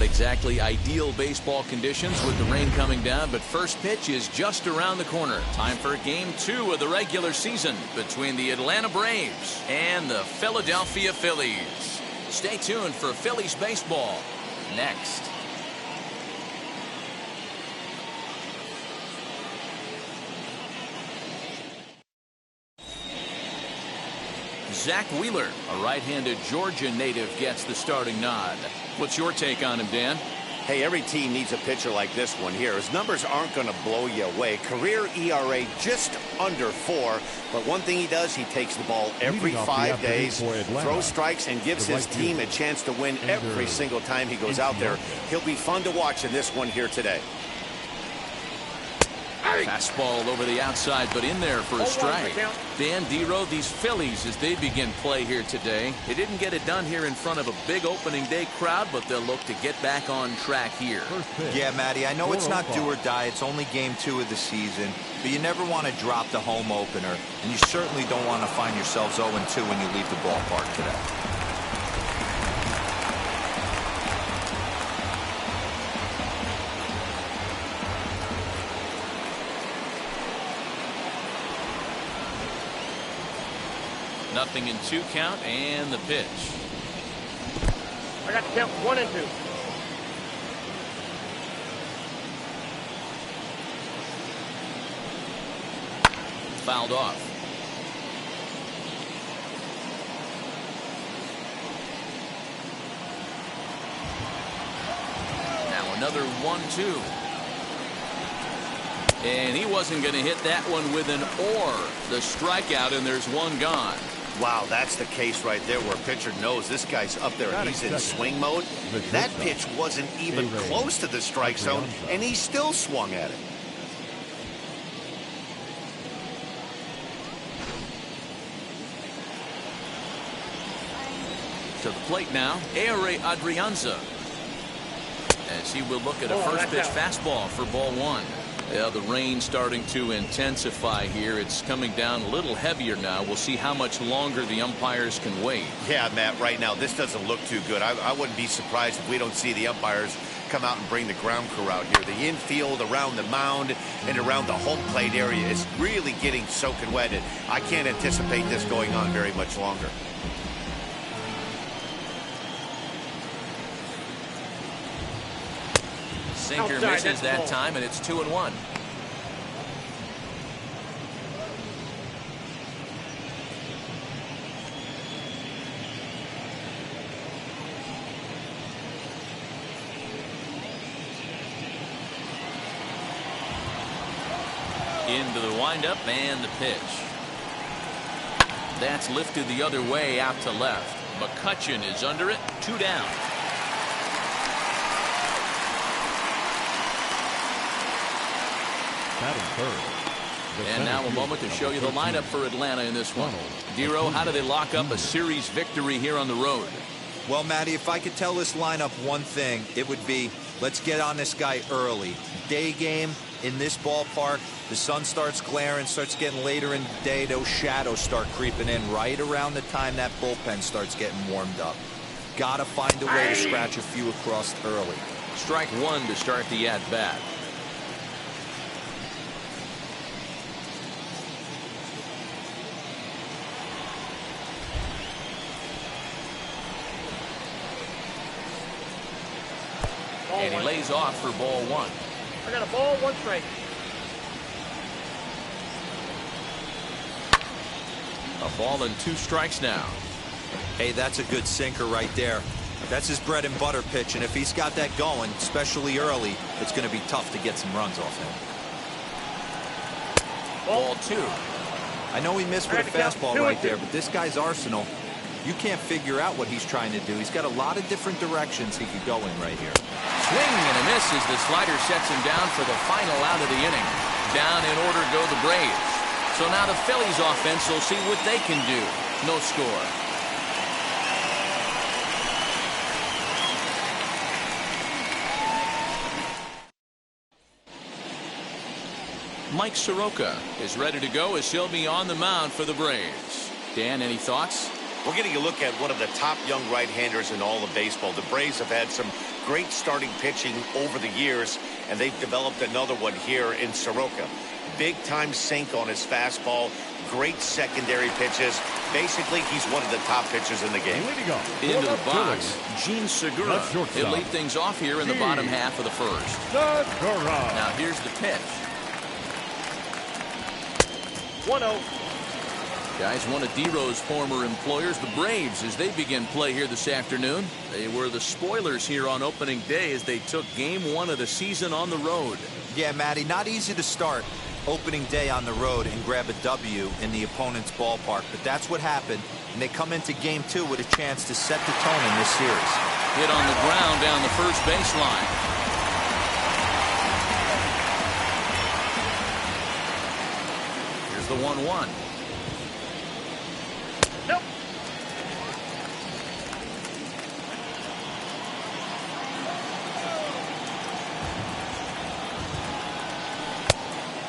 exactly ideal baseball conditions with the rain coming down, but first pitch is just around the corner. Time for game 2 of the regular season between the Atlanta Braves and the Philadelphia Phillies. Stay tuned for Phillies baseball next. Zach Wheeler, a right-handed Georgia native, gets the starting nod. What's your take on him, Dan? Hey, every team needs a pitcher like this one here. His numbers aren't going to blow you away. Career ERA just under 4. But one thing he does, he takes the ball every 5 days, throws strikes, and gives his team a chance to win every single time he goes out there. He'll be fun to watch in this one here today. Fastball over the outside, but in there for a strike. Dan Dero, these Phillies, as they begin play here today, they didn't get it done here in front of a big opening day crowd, but they'll look to get back on track here. Yeah, Matty, I know it's not do or die. It's only game 2 of the season, but you never want to drop the home opener, and you certainly don't want to find yourselves 0-2 when you leave the ballpark today. Nothing in 2 count, and the pitch. I got to count 1 and 2. Fouled off. Now another 1-2. And he wasn't going to hit that one with an or. The strikeout, and there's one gone. Wow, that's the case right there where a pitcher knows this guy's up there. He's in swing mode. That pitch wasn't even close to the strike zone, and he still swung at it. To the plate now, Ehire Adrianza, as he will look at a first pitch fastball for ball 1. Yeah, the rain starting to intensify here. It's coming down a little heavier now. We'll see how much longer the umpires can wait. Yeah, Matt, right now this doesn't look too good. I wouldn't be surprised if we don't see the umpires come out and bring the ground crew out here. The infield, around the mound, and around the home plate area is really getting soaking wet. And I can't anticipate this going on very much longer. Sinker misses that time, and it's 2-1. Into the windup and the pitch. That's lifted the other way out to left. McCutchen is under it. 2 down. And now a moment to show you the lineup for Atlanta in this one. Dero, how do they lock up a series victory here on the road? Well, Matty, if I could tell this lineup one thing, it would be, let's get on this guy early. Day game in this ballpark, the sun starts glaring, starts getting later in the day, those shadows start creeping in right around the time that bullpen starts getting warmed up. Gotta find a way to scratch a few across early. Strike 1 to start the at-bat. And he lays off for ball 1. I got a ball, 1 strike. A ball and 2 strikes now. Hey, that's a good sinker right there. That's his bread and butter pitch, and if he's got that going, especially early, it's going to be tough to get some runs off him. Ball 2. I know he missed with a fastball right there, but this guy's arsenal, you can't figure out what he's trying to do. He's got a lot of different directions he could go in right here. Swing and a miss as the slider sets him down for the final out of the inning. Down in order go the Braves. So now the Phillies offense will see what they can do. No score. Mike Soroka is ready to go as he'll be on the mound for the Braves. Dan, any thoughts? We're getting a look at one of the top young right-handers in all of baseball. The Braves have had some great starting pitching over the years, and they've developed another one here in Soroka. Big-time sink on his fastball, great secondary pitches. Basically, he's one of the top pitchers in the game. Into the box, Gene Segura. He'll lead things off here in the bottom half of the first. Now here's the pitch. 1-0. Guys, one of D-Row's former employers, the Braves, as they begin play here this afternoon. They were the spoilers here on opening day as they took game 1 of the season on the road. Yeah, Matty, not easy to start opening day on the road and grab a W in the opponent's ballpark, but that's what happened, and they come into game 2 with a chance to set the tone in this series. Hit on the ground down the first baseline. Here's the 1-1. Nope.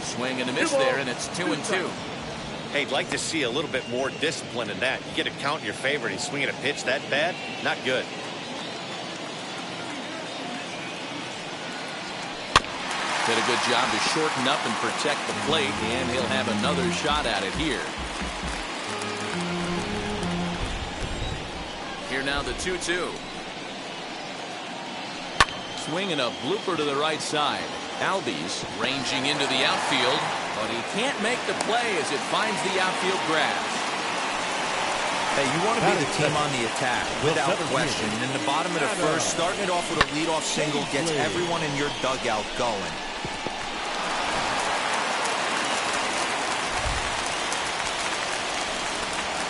Swing and a miss there, and it's 2-2. Hey, I'd like to see a little bit more discipline in that. You get a count in your favor, and he's swinging a pitch that bad. Not good. Did a good job to shorten up and protect the plate, and he'll have another shot at it here. Here now the 2-2. Swinging a blooper to the right side. Albies ranging into the outfield, but he can't make the play as it finds the outfield grass. Hey, you want to be the team on the attack, without question. In the bottom of the first, starting it off with a leadoff single gets everyone in your dugout going.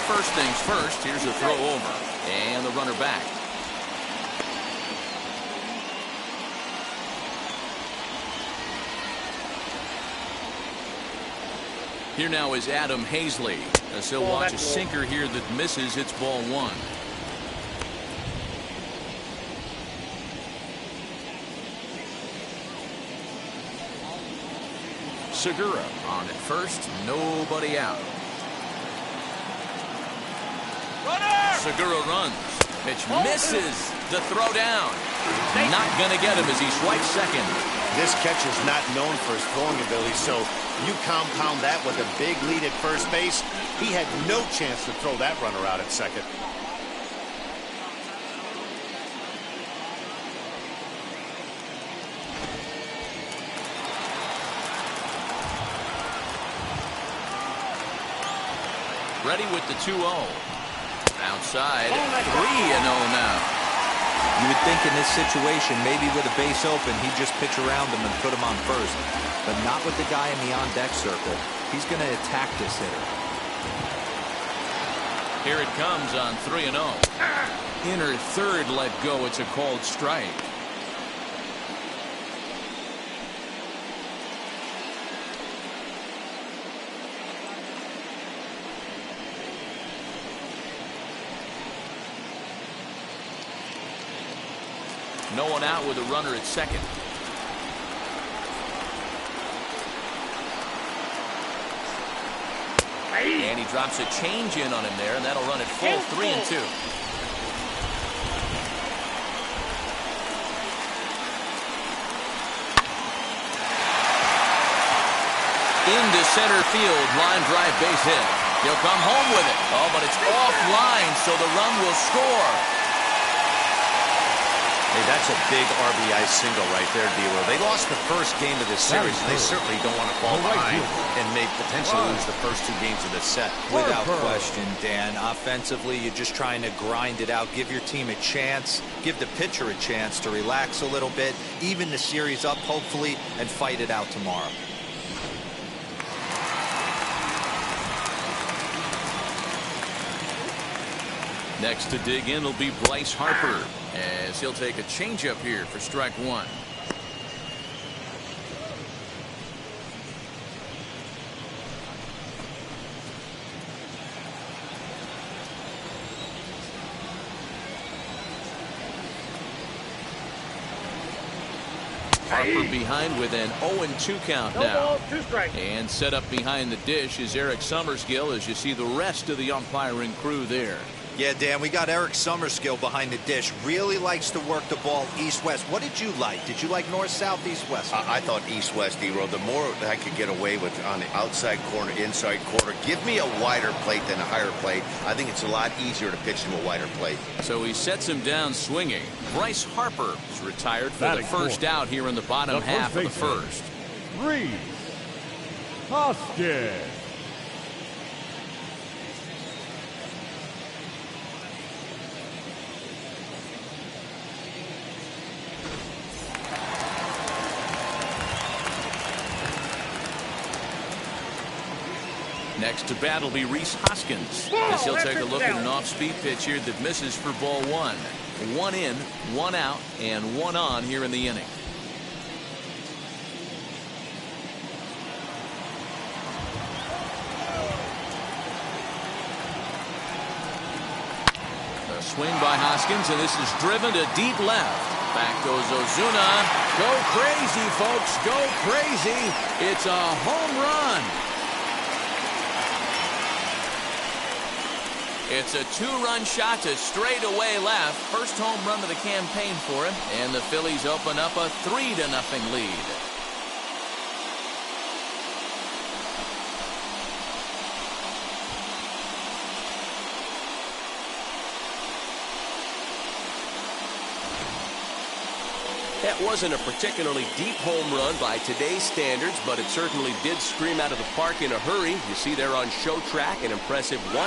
First things first, here's a throw over, and the runner back. Here now is Adam Hazley, as he'll watch a sinker here that misses. It's ball 1. Segura on at first, nobody out. Segura runs. Pitch misses. The throw down. Not going to get him as he swipes second. This catcher's not known for his throwing ability, so you compound that with a big lead at first base. He had no chance to throw that runner out at second. Ready with the 2-0. Outside, 3-0 now. You would think in this situation, maybe with a base open, he'd just pitch around him and put him on first. But not with the guy in the on-deck circle. He's going to attack this hitter. Here it comes on 3-0. Inner third let go. It's a called strike. No one out with a runner at second. And he drops a change in on him there, and that'll run it full 3-2. Into center field, line drive base hit. He'll come home with it. Oh, but it's offline, so the run will score. Hey, that's a big RBI single right there, D-Row. They lost the first game of this series, and they certainly don't want to fall behind and may potentially lose the first 2 games of this set. Without question, Dan. Offensively, you're just trying to grind it out, give your team a chance, give the pitcher a chance to relax a little bit, even the series up, hopefully, and fight it out tomorrow. Next to dig in will be Bryce Harper, as he'll take a changeup here for strike 1. Harper behind with an 0-2 count now. No ball, 2 strikes. And set up behind the dish is Eric Summerskill, as you see the rest of the umpiring crew there. Yeah, Dan, we got Eric Summerskill behind the dish. Really likes to work the ball east-west. What did you like? Did you like north-south, east-west? I thought east-west, D-Roll. The more I could get away with on the outside corner, inside corner, give me a wider plate than a higher plate. I think it's a lot easier to pitch him a wider plate. So he sets him down swinging. Bryce Harper is retired for the first out here in the bottom half of the first. Reese Hoskins. Next to bat will be Reese Hoskins, as he'll take a look at an off-speed pitch here that misses for ball one. 1 in, 1 out, and 1 on here in the inning. A swing by Hoskins, and this is driven to deep left. Back goes Ozuna. Go crazy, folks. Go crazy. It's a home run. It's a 2-run shot to straightaway left. First home run of the campaign for him. And the Phillies open up a 3-0 lead. That wasn't a particularly deep home run by today's standards, but it certainly did scream out of the park in a hurry. You see there on show track an impressive 112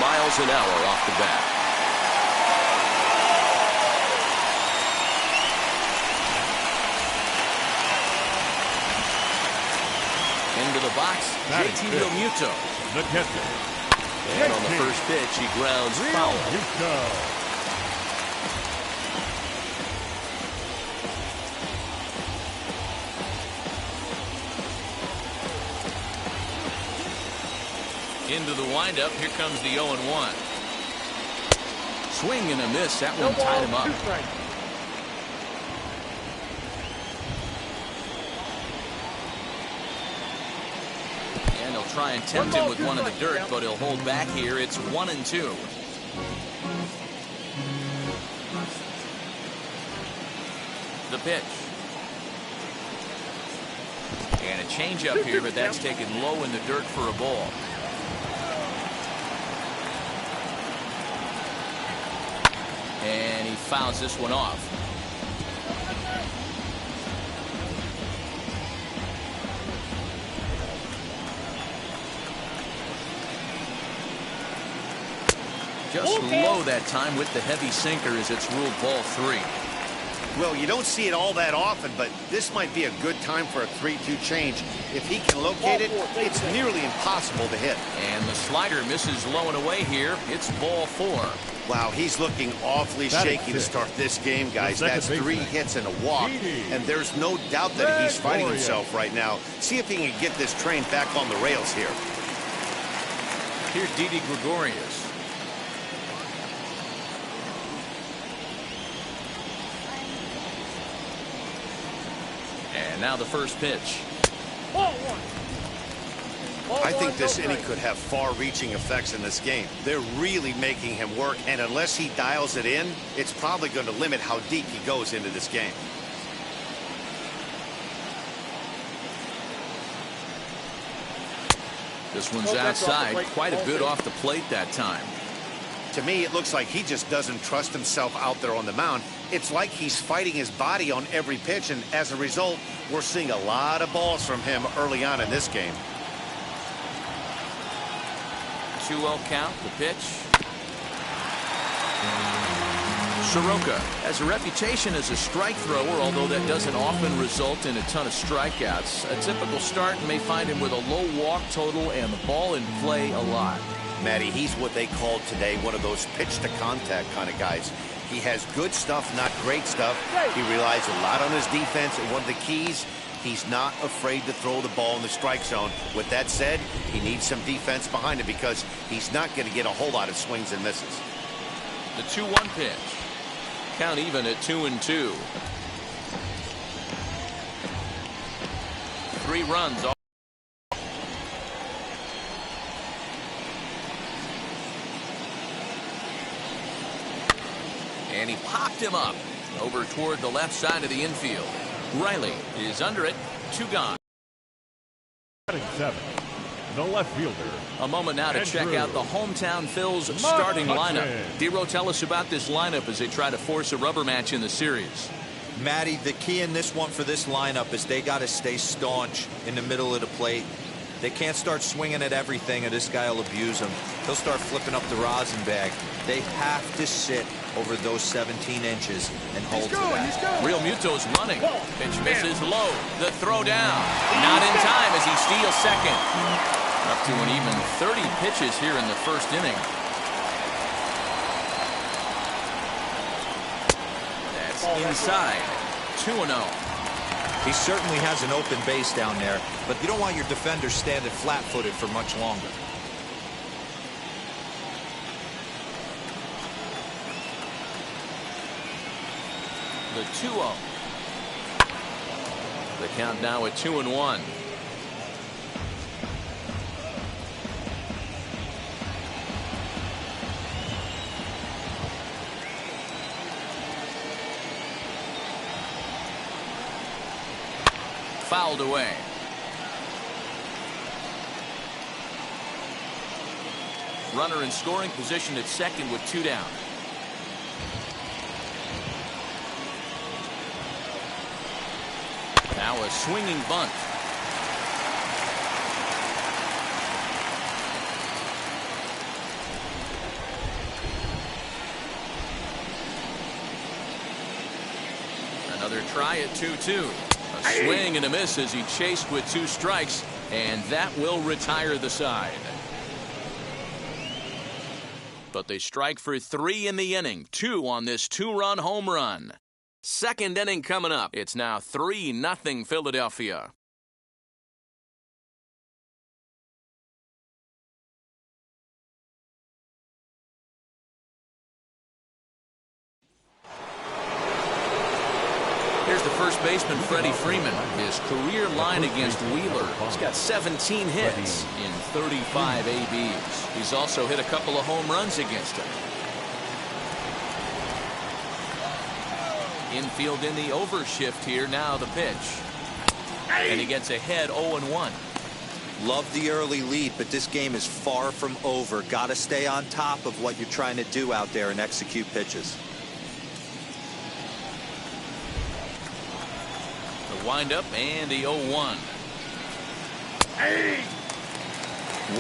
miles an hour off the bat. Into the box, JT Realmuto. The catcher. And on the first pitch, he grounds foul. Into the windup. Here comes the 0-1. Swing and a miss. That one tied him up. And he'll try and tempt him with one in the dirt, but he'll hold back here. It's 1-2. The pitch. And a changeup here, but that's taken low in the dirt for a ball. And he fouls this one off. Just low that time with the heavy sinker as it's ruled ball 3. Well, you don't see it all that often, but this might be a good time for a 3-2 change. If he can locate it, it's nearly impossible to hit. And the slider misses low and away here. It's ball 4. Wow, he's looking awfully shaky to start this game, guys. That's 3 hits and a walk, and there's no doubt that he's fighting himself right now. See if he can get this train back on the rails here. Here's Didi Gregorius. And now the first pitch. I think this inning could have far-reaching effects in this game. They're really making him work, and unless he dials it in, it's probably going to limit how deep he goes into this game. This one's outside. Quite a bit off the plate that time. To me, it looks like he just doesn't trust himself out there on the mound. It's like he's fighting his body on every pitch, and as a result, we're seeing a lot of balls from him early on in this game. 2-0 count, the pitch. Soroka has a reputation as a strike thrower, although that doesn't often result in a ton of strikeouts. A typical start may find him with a low walk total and the ball in play a lot. Matty, he's what they called today one of those pitch-to-contact kind of guys. He has good stuff, not great stuff. He relies a lot on his defense, and one of the keys, he's not afraid to throw the ball in the strike zone. With that said, he needs some defense behind him because he's not going to get a whole lot of swings and misses. The 2-1 pitch. Count even at 2-2. 3 runs. All. he popped him up over toward the left side of the infield. Reilly is under it. 2 gone. 7, the left fielder. A moment now to check out the hometown Phils starting lineup. D-Row, tell us about this lineup as they try to force a rubber match in the series. Matty, the key in this one for this lineup is they got to stay staunch in the middle of the plate. They can't start swinging at everything or this guy will abuse them. He'll start flipping up the rosin bag. They have to sit over those 17 inches and hold to that. Real Muto's running. Pitch misses low. The throw down. Not in time as he steals second. Up to an even 30 pitches here in the first inning. That's inside. 2-0. He certainly has an open base down there, but you don't want your defender standing flat-footed for much longer. The 2-0. The count now at 2-1. Fouled away. Runner in scoring position at second with 2 down. Now a swinging bunt. Another try at 2-2. A swing and a miss as he chased with 2 strikes, and that will retire the side. But they strike for 3 in the inning, 2 on this 2-run home run. Second inning coming up. It's now 3-0 Philadelphia. Here's the first baseman, Freddie Freeman. His career line against Wheeler. He's got 17 hits in 35 ABs. He's also hit a couple of home runs against him. Infield in the overshift here. Now the pitch. And he gets ahead 0-1. Love the early lead, but this game is far from over. Got to stay on top of what you're trying to do out there and execute pitches. Wind up and the 0-1.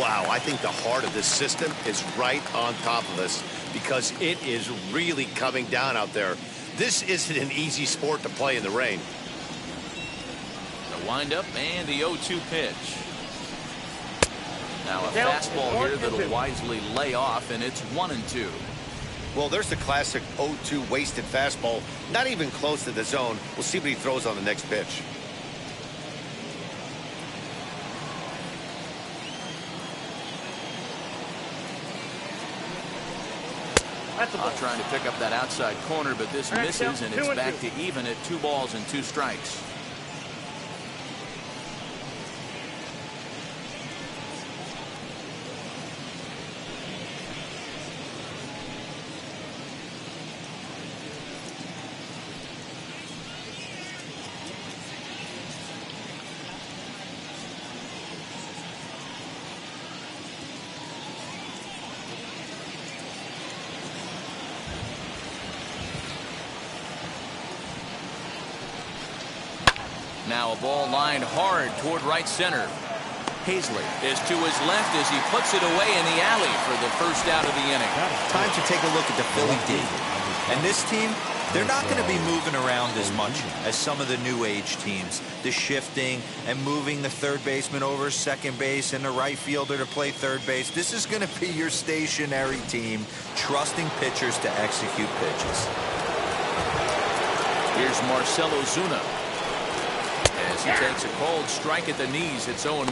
Wow, I think the heart of this system is right on top of us because it is really coming down out there. This isn't an easy sport to play in the rain. The wind up and the 0-2 pitch. Now a fastball here that'll wisely lay off, and it's 1-2. Well, there's the classic 0-2 wasted fastball, not even close to the zone. We'll see what he throws on the next pitch. Trying to pick up that outside corner, but this misses, and it's back to even at 2 balls and 2 strikes. Now a ball lined hard toward right center. Hazley is to his left as he puts it away in the alley for the first out of the inning. Time to take a look at the Philly D. And this team, they're not going to be moving around as much as some of the new age teams. The shifting and moving the third baseman over second base and the right fielder to play third base. This is going to be your stationary team, trusting pitchers to execute pitches. Here's Marcell Ozuna. As he takes a cold strike at the knees, it's 0-1.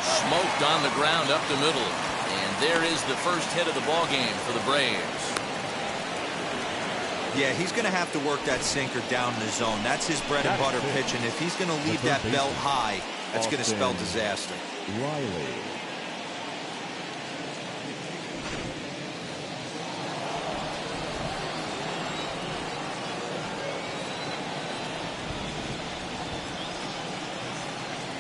Smoked on the ground up the middle. And there is the first hit of the ball game for the Braves. Yeah, he's going to have to work that sinker down in the zone. That's his bread and butter pitch, and if he's going to leave that belt high, that's going to spell disaster. Reilly.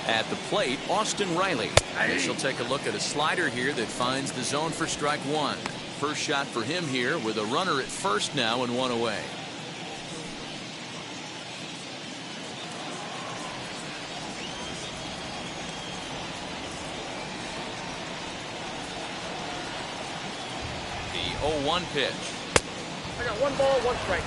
At the plate, Austin Reilly. This will take a look at a slider here that finds the zone for strike one. First shot for him here with a runner at first now and one away. The 0-1 pitch. I got 1 ball, 1 strike.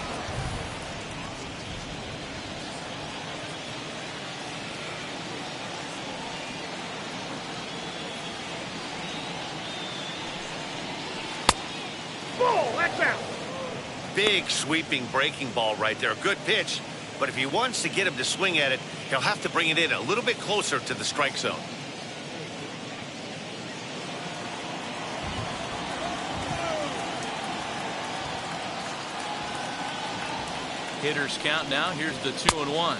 Big sweeping breaking ball right there. Good pitch. But if he wants to get him to swing at it, he'll have to bring it in a little bit closer to the strike zone. Hitters count now. Here's the 2-1.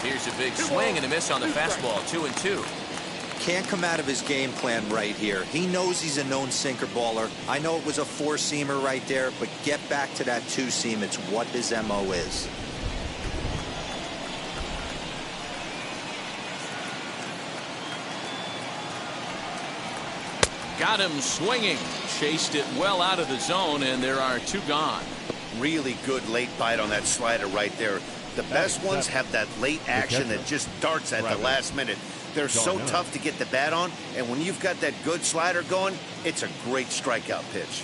Here's a big swing and a miss on the fastball. 2-2. Can't come out of his game plan right here. He knows he's a known sinker baller. I know it was a 4-seamer right there, but get back to that 2-seam. It's what his MO is. Got him swinging. Chased it well out of the zone, and there are 2 gone. Really good late bite on that slider right there. The best ones have that late action that just darts at the last minute. They're so tough to get the bat on, and when you've got that good slider going, it's a great strikeout pitch.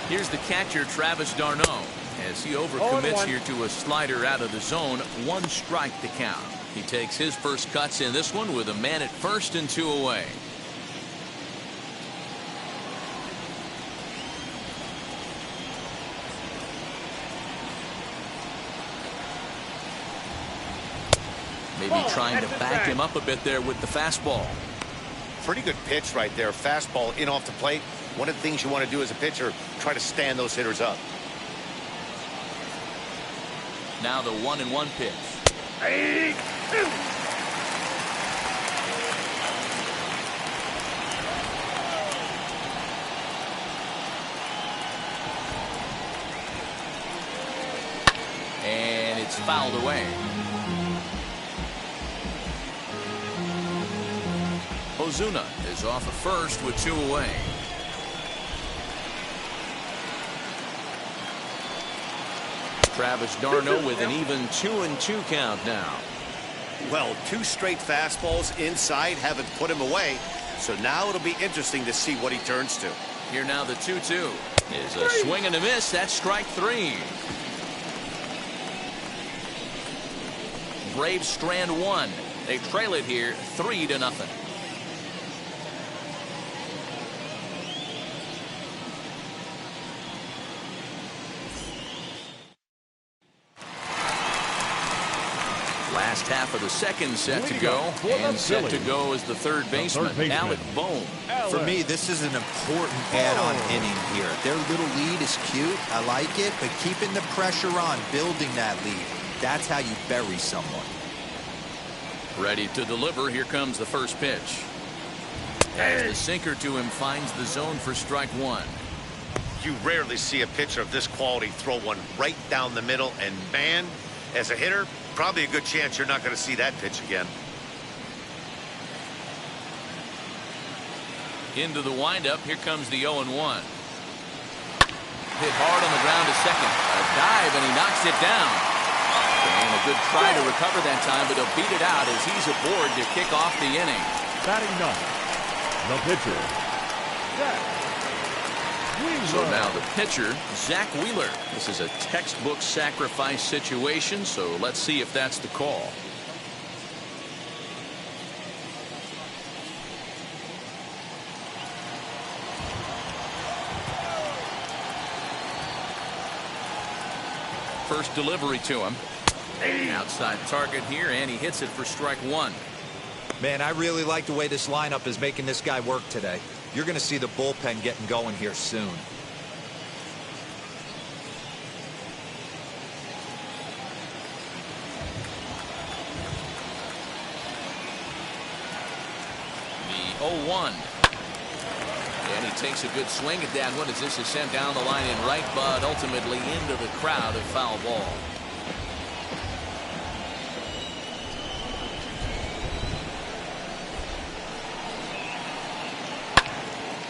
Here's the catcher, Travis d'Arnaud, as he overcommits here to a slider out of the zone. 1 strike to count. He takes his first cuts in this one with a man at first and 2 away. Maybe trying to back him up a bit there with the fastball. Pretty good pitch right there. Fastball in off the plate. One of the things you want to do as a pitcher, try to stand those hitters up. Now the 1-1 pitch. And it's fouled away. Ozuna is off at first with 2 away. Travis d'Arnaud with an even 2-2 count now. Well, 2 straight fastballs inside haven't put him away. So now it'll be interesting to see what he turns to. Here now the 2-2 is a swing and a miss. That's strike 3. Braves strand 1. They trail it here 3-0. Last half of the second set to go, and set to go is the third baseman, Alec Bohm. For me, this is an important add-on inning here. Their little lead is cute. I like it, but keeping the pressure on, building that lead, that's how you bury someone. Ready to deliver. Here comes the first pitch. As the sinker to him finds the zone for strike 1. You rarely see a pitcher of this quality throw one right down the middle, and man, as a hitter, probably a good chance you're not going to see that pitch again. Into the windup. Here comes the 0-1. Hit hard on the ground to second. A dive, and he knocks it down. And a good try to recover that time, but he'll beat it out as he's aboard to kick off the inning. Batting 9. The pitcher, So now the pitcher, Zach Wheeler. This is a textbook sacrifice situation, so let's see if that's the call. first delivery to him. Outside target here, and he hits it for strike one. Man, I really like the way this lineup is making this guy work today. You're going to see the bullpen getting going here soon. The 0-1. And he takes a good swing at that one as this is sent down the line in right, but ultimately into the crowd, a foul ball.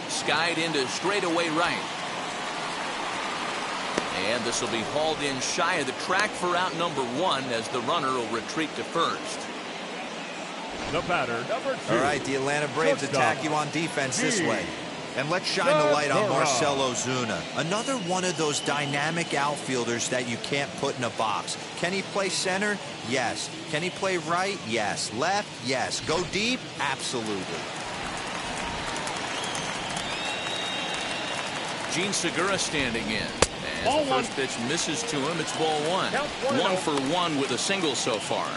Skied into straightaway right. And this will be hauled in shy of the track for out number one as the runner will retreat to first. The batter, number 2. All right, the Atlanta Braves attack you on defense this way. And let's shine the light on Marcell Ozuna. Another one of those dynamic outfielders that you can't put in a box. Can he play center? Yes. Can he play right? Yes. Left? Yes. Go deep? Absolutely. Gene Segura standing in. As the first pitch misses to him, it's ball one. 1 for 1 with a single so far.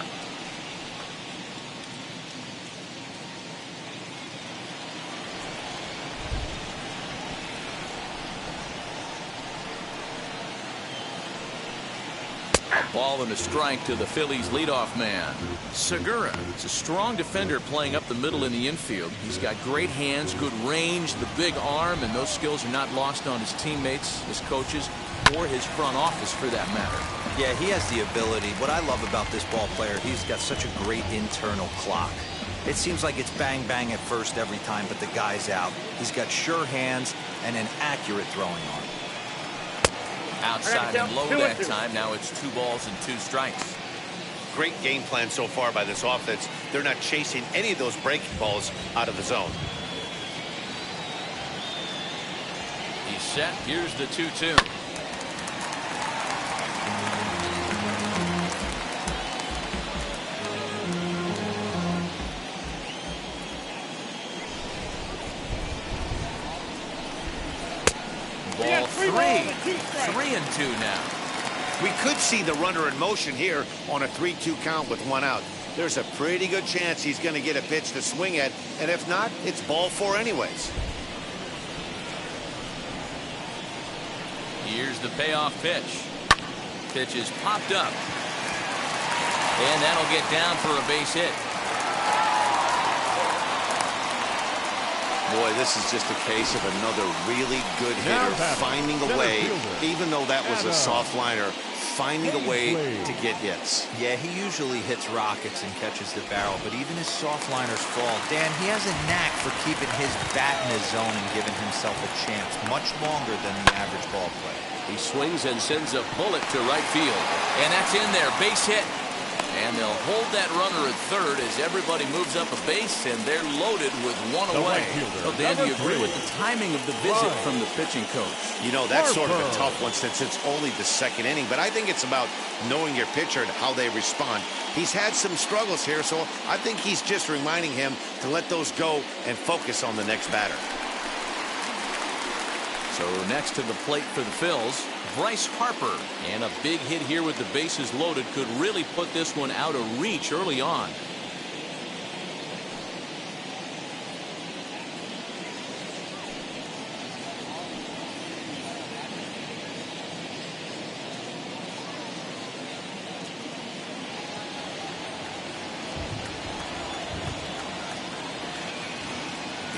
A ball and a strike to the Phillies leadoff man. Segura is a strong defender playing up the middle in the infield. He's got great hands, good range, the big arm, and those skills are not lost on his teammates, his coaches, or his front office for that matter. Yeah, he has the ability. What I love about this ball player, he's got such a great internal clock. It seems like it's bang bang at first every time, but the guy's out. He's got sure hands and an accurate throwing arm. Outside and low that time. Now it's 2 balls and 2 strikes. Great game plan so far by this offense. They're not chasing any of those breaking balls out of the zone. He's set. Here's the 2-2. Ball 3. 3-2 now. We could see the runner in motion here on a 3-2 count with 1 out. There's a pretty good chance he's going to get a pitch to swing at, and if not, it's ball 4 anyways. Here's the payoff pitch. Pitch is popped up. And that'll get down for a base hit. Boy, this is just a case of another really good hitter finding a way, even though that was a soft liner, finding a way to get hits. Yeah, he usually hits rockets and catches the barrel, but even his soft liners fall. Dan, he has a knack for keeping his bat in his zone and giving himself a chance much longer than the average ball player. He swings and sends a bullet to right field. And that's in there, base hit. And they'll hold that runner at third as everybody moves up a base, and they're loaded with 1 away. Well, Dan, do you agree with the timing of the visit from the pitching coach? You know, that's sort of a tough one since it's only the 2nd inning, but I think it's about knowing your pitcher and how they respond. He's had some struggles here, so I think he's just reminding him to let those go and focus on the next batter. So next to the plate for the Phils, Bryce Harper. And a big hit here with the bases loaded could really put this one out of reach early on.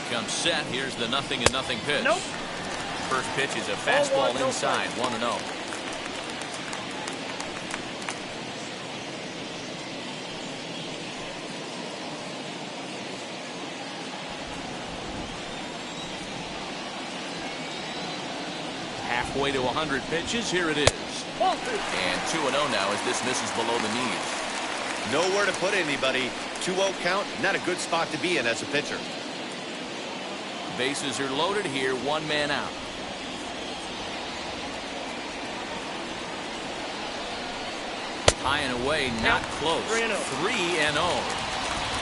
Becomes set. Here's the 0-0 pitch. Nope. First pitch is a fastball inside, 1-0. Halfway to 100 pitches, here it is. And 2-0 now as this misses below the knees. Nowhere to put anybody. 2-0 count, not a good spot to be in as a pitcher. Bases are loaded here, 1 man out. High and away, not close. 3-0.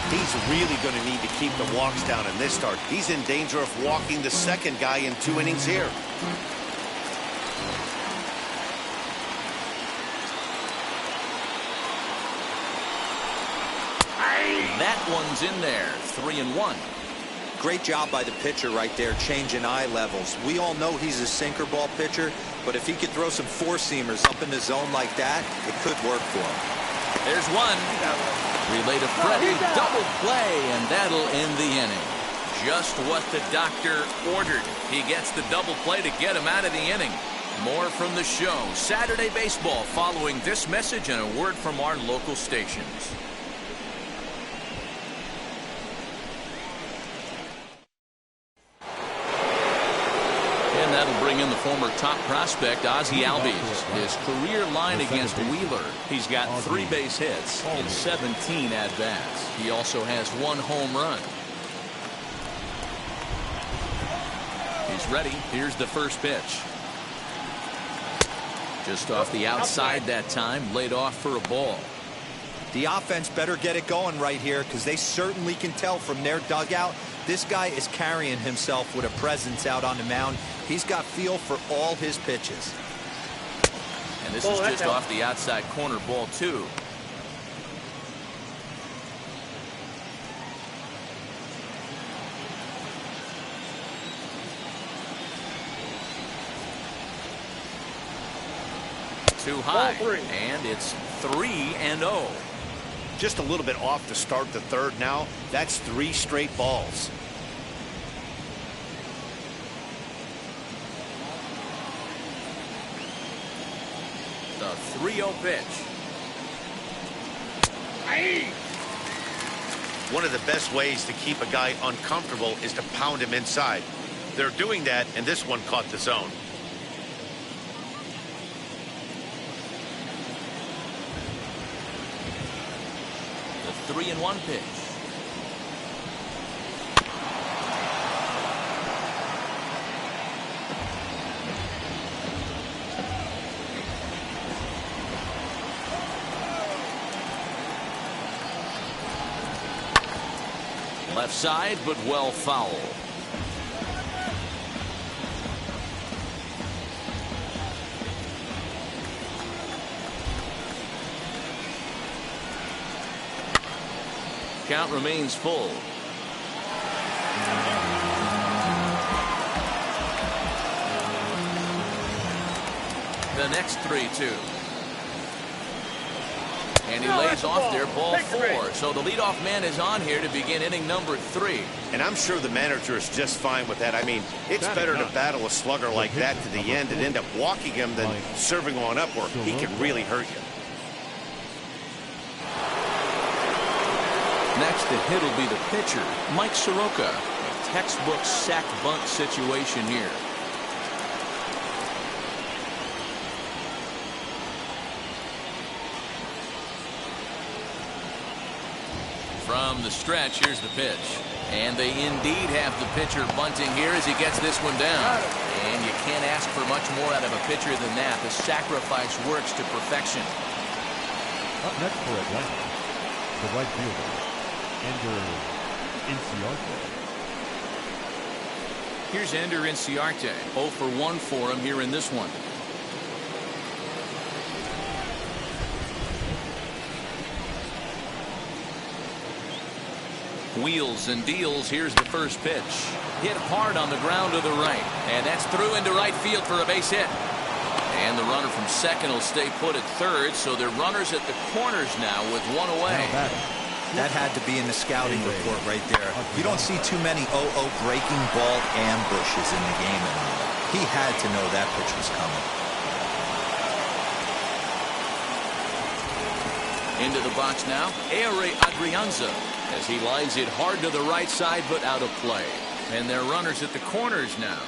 He's really going to need to keep the walks down in this start. He's in danger of walking the second guy in 2 innings here. one's in there. 3-1. Great job by the pitcher right there, changing eye levels. We all know he's a sinker ball pitcher, but if he could throw some four-seamers up in the zone like that, it could work for him. There's one. Relay to Freddie. Double play, and that'll end the inning. Just what the doctor ordered. He gets the double play to get him out of the inning. More from the show. Saturday Baseball following this message and a word from our local stations. And that'll bring in the former top prospect, Ozzie Albies. His career line against Wheeler. He's got 3 base hits in 17 at-bats. He also has 1 home run. He's ready. Here's the first pitch. Just off the outside that time, laid off for a ball. The offense better get it going right here, because they certainly can tell from their dugout this guy is carrying himself with a presence out on the mound. He's got feel for all his pitches. And this is just off the outside corner, ball 2. Too high, and it's 3-0. Just a little bit off to start the third now. That's 3 straight balls. The 3-0 pitch. One of the best ways to keep a guy uncomfortable is to pound him inside. They're doing that, and this one caught the zone. The 3-1 pitch. Left side, but well foul. Count remains full. The next 3-2. And he lays off there, ball 4. So the leadoff man is on here to begin inning number 3. And I'm sure the manager is just fine with that. I mean, it's better to battle a slugger like that to the end and end up walking him than serving one up where he can really hurt you. Next to hit will be the pitcher, Mike Soroka. A textbook sack bunt situation here. From the stretch, here's the pitch. And they indeed have the pitcher bunting here as he gets this one down. And you can't ask for much more out of a pitcher than that. The sacrifice works to perfection. Up next for Atlanta, the right fielder, Ender Inciarte. Here's Ender Inciarte. 0 for 1 for him here in this one. Wheels and deals. Here's the first pitch. Hit hard on the ground to the right. And that's through into right field for a base hit. And the runner from second will stay put at third. So they're runners at the corners now with one away. That had to be in the scouting report right there. You don't see too many 0-0 breaking ball ambushes in the game anymore. He had to know that pitch was coming. Into the box now, Aire Adrianza, as he lines it hard to the right side, but out of play. And they're runners at the corners now.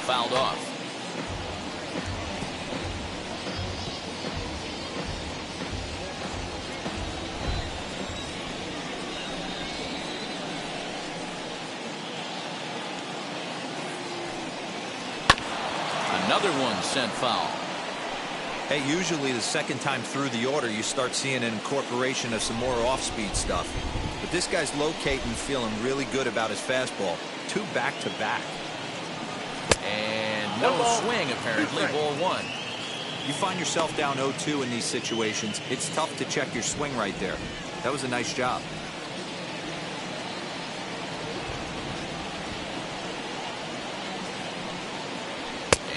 Fouled off. Another one sent foul. Hey, usually the second time through the order you start seeing an incorporation of some more off-speed stuff. But this guy's locating, feeling really good about his fastball. 2 back-to-back. And no swing, apparently. Ball 1. You find yourself down 0-2 in these situations, it's tough to check your swing right there. That was a nice job.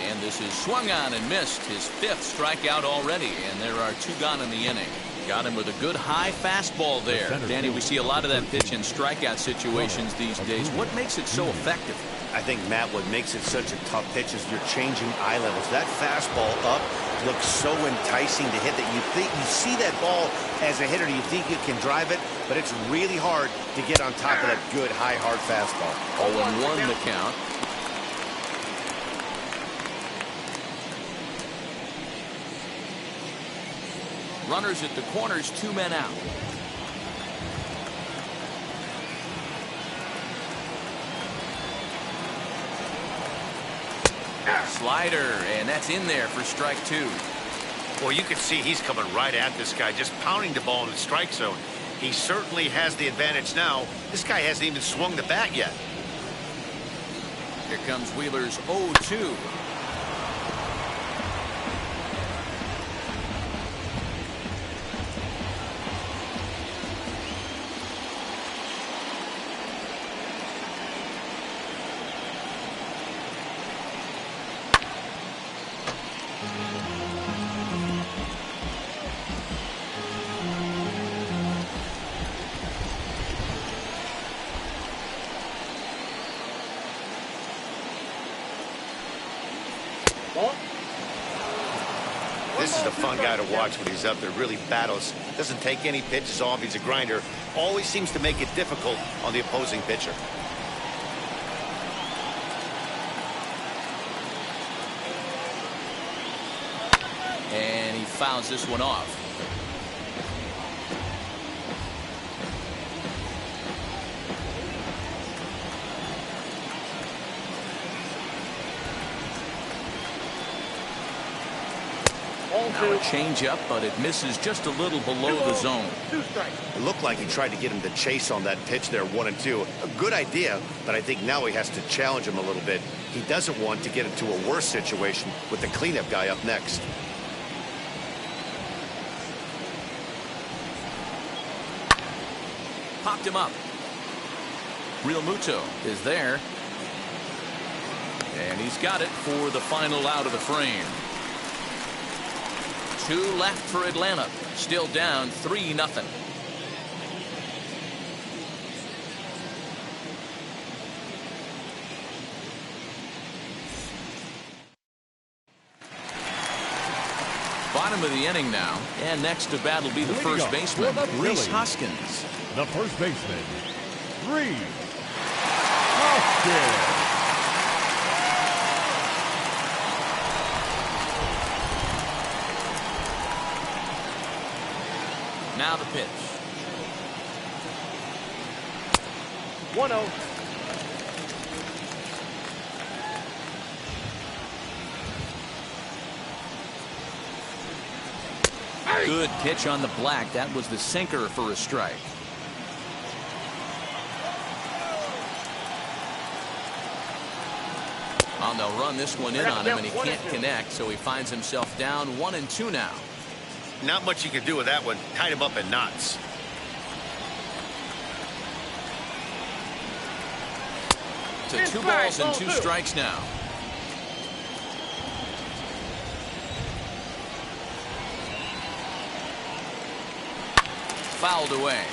And this is swung on and missed. His 5th strikeout already, and there are 2 gone in the inning. Got him with a good high fastball there. Danny, we see a lot of that pitch in strikeout situations these days. What makes it so effective? I think, Matt, what makes it such a tough pitch is you're changing eye levels. That fastball up looks so enticing to hit that you see that ball as a hitter, you think you can drive it, but it's really hard to get on top of that good high hard fastball. 0-1 the count. Runners at the corners, 2 men out. Slider, and that's in there for strike 2. Well, you can see he's coming right at this guy, just pounding the ball in the strike zone. He certainly has the advantage now. This guy hasn't even swung the bat yet. Here comes Wheeler's 0-2. This is a fun guy to watch when he's up there. Really battles. Doesn't take any pitches off. He's a grinder. Always seems to make it difficult on the opposing pitcher. And he fouls this one off. Now a changeup, but it misses just a little below the zone. 2 strikes. It looked like he tried to get him to chase on that pitch there, 1-2. A good idea, but I think now he has to challenge him a little bit. He doesn't want to get into a worse situation with the cleanup guy up next. Popped him up. Real Muto is there. And he's got it for the final out of the frame. 2 left for Atlanta. Still down 3-0. Bottom of the inning now. And next to bat will be the first baseman, Rhys Hoskins. The first baseman, Rhys Hoskins. Now the pitch. 1-0. Good pitch on the black. That was the sinker for a strike. Oh, they'll run this one in on him, and he can't connect, so he finds himself down 1-2 now. Not much you can do with that one. Tied him up in knots. To 2 balls and 2 strikes now. Fouled away.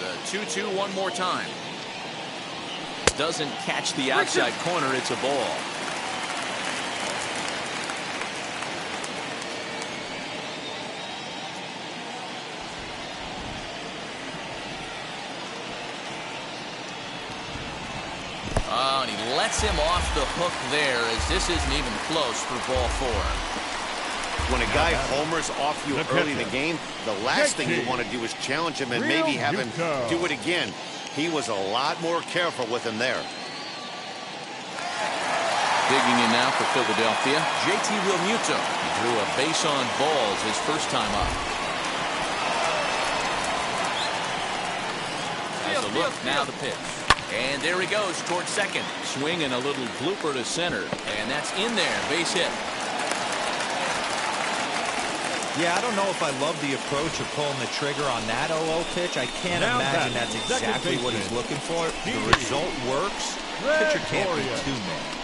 The 2-2 one more time. Doesn't catch the outside corner. It's a ball. Oh, and he lets him off the hook there, as this isn't even close for ball 4. When a guy homers off you early in the game, the last thing you want to do is challenge him and maybe have him do it again. He was a lot more careful with him there. Digging in now for Philadelphia, JT Realmuto. He drew a base on balls his first time up. Has a look, now the pitch. And there he goes towards second. Swing and a little blooper to center. And that's in there, base hit. Yeah, I don't know if I love the approach of pulling the trigger on that 0-0 pitch. I can't imagine that's exactly what he's looking for. The result works. Pitcher can't be too mad.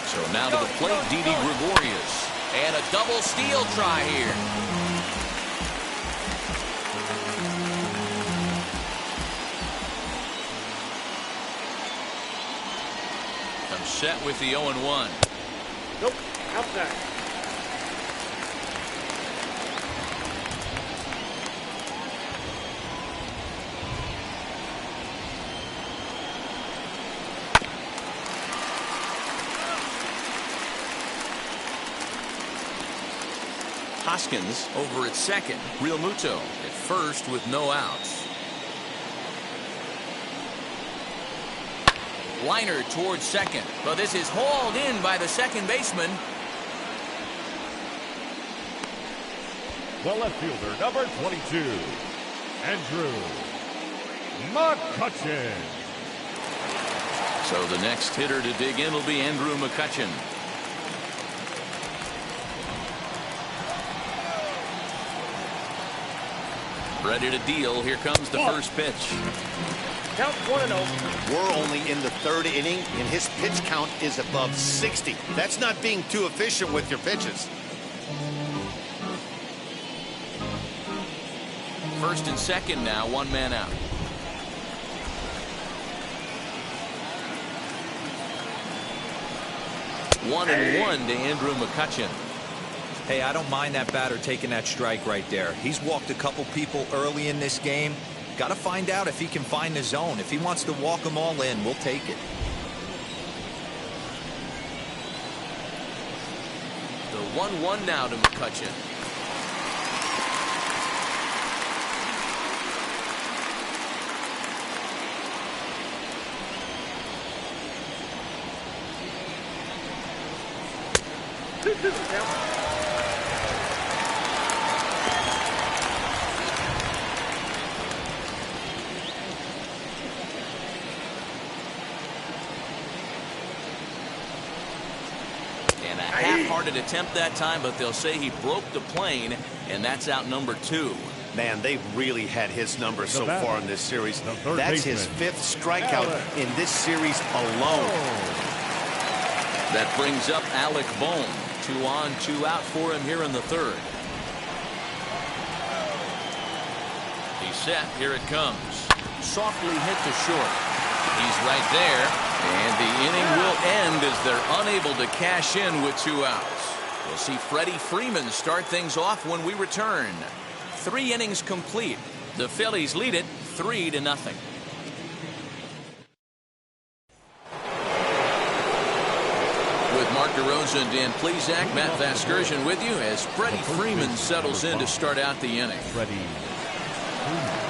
So now to the plate, Didi Gregorius. And a double steal try here. I'm set with the 0-1. Nope, outside. Hoskins over at second. Realmuto at first with no outs. Liner towards second, but this is hauled in by the second baseman. The left fielder, number 22, Andrew Mccutchen. So the next hitter to dig in will be Andrew Mccutchen. Ready to deal. Here comes the first pitch. Count 1-0. We're only in the third inning, and his pitch count is above 60. That's not being too efficient with your pitches. First and second now, one man out. One and one to Andrew Mccutchen. Hey, I don't mind that batter taking that strike right there. He's walked a couple people early in this game. Got to find out if he can find the zone. If he wants to walk them all in, we'll take it. The 1-1 now to Mccutchen. And a half-hearted attempt that time, but they'll say he broke the plane, and that's out number 2. Man, they've really had his number so far in this series. That's his 5th strikeout in this series alone. That brings up Alec Bohm. 2 on, 2 out for him here in the 3rd. He's set. Here it comes. Softly hit to short. He's right there. And the inning will end as they're unable to cash in with 2 outs. We'll see Freddie Freeman start things off when we return. 3 innings complete. The Phillies lead it 3-0. With Mark DeRosa and Dan Plesac, Matt Vasgersian with you as Freddie Freeman settles in to start out the inning. Freddie Freeman.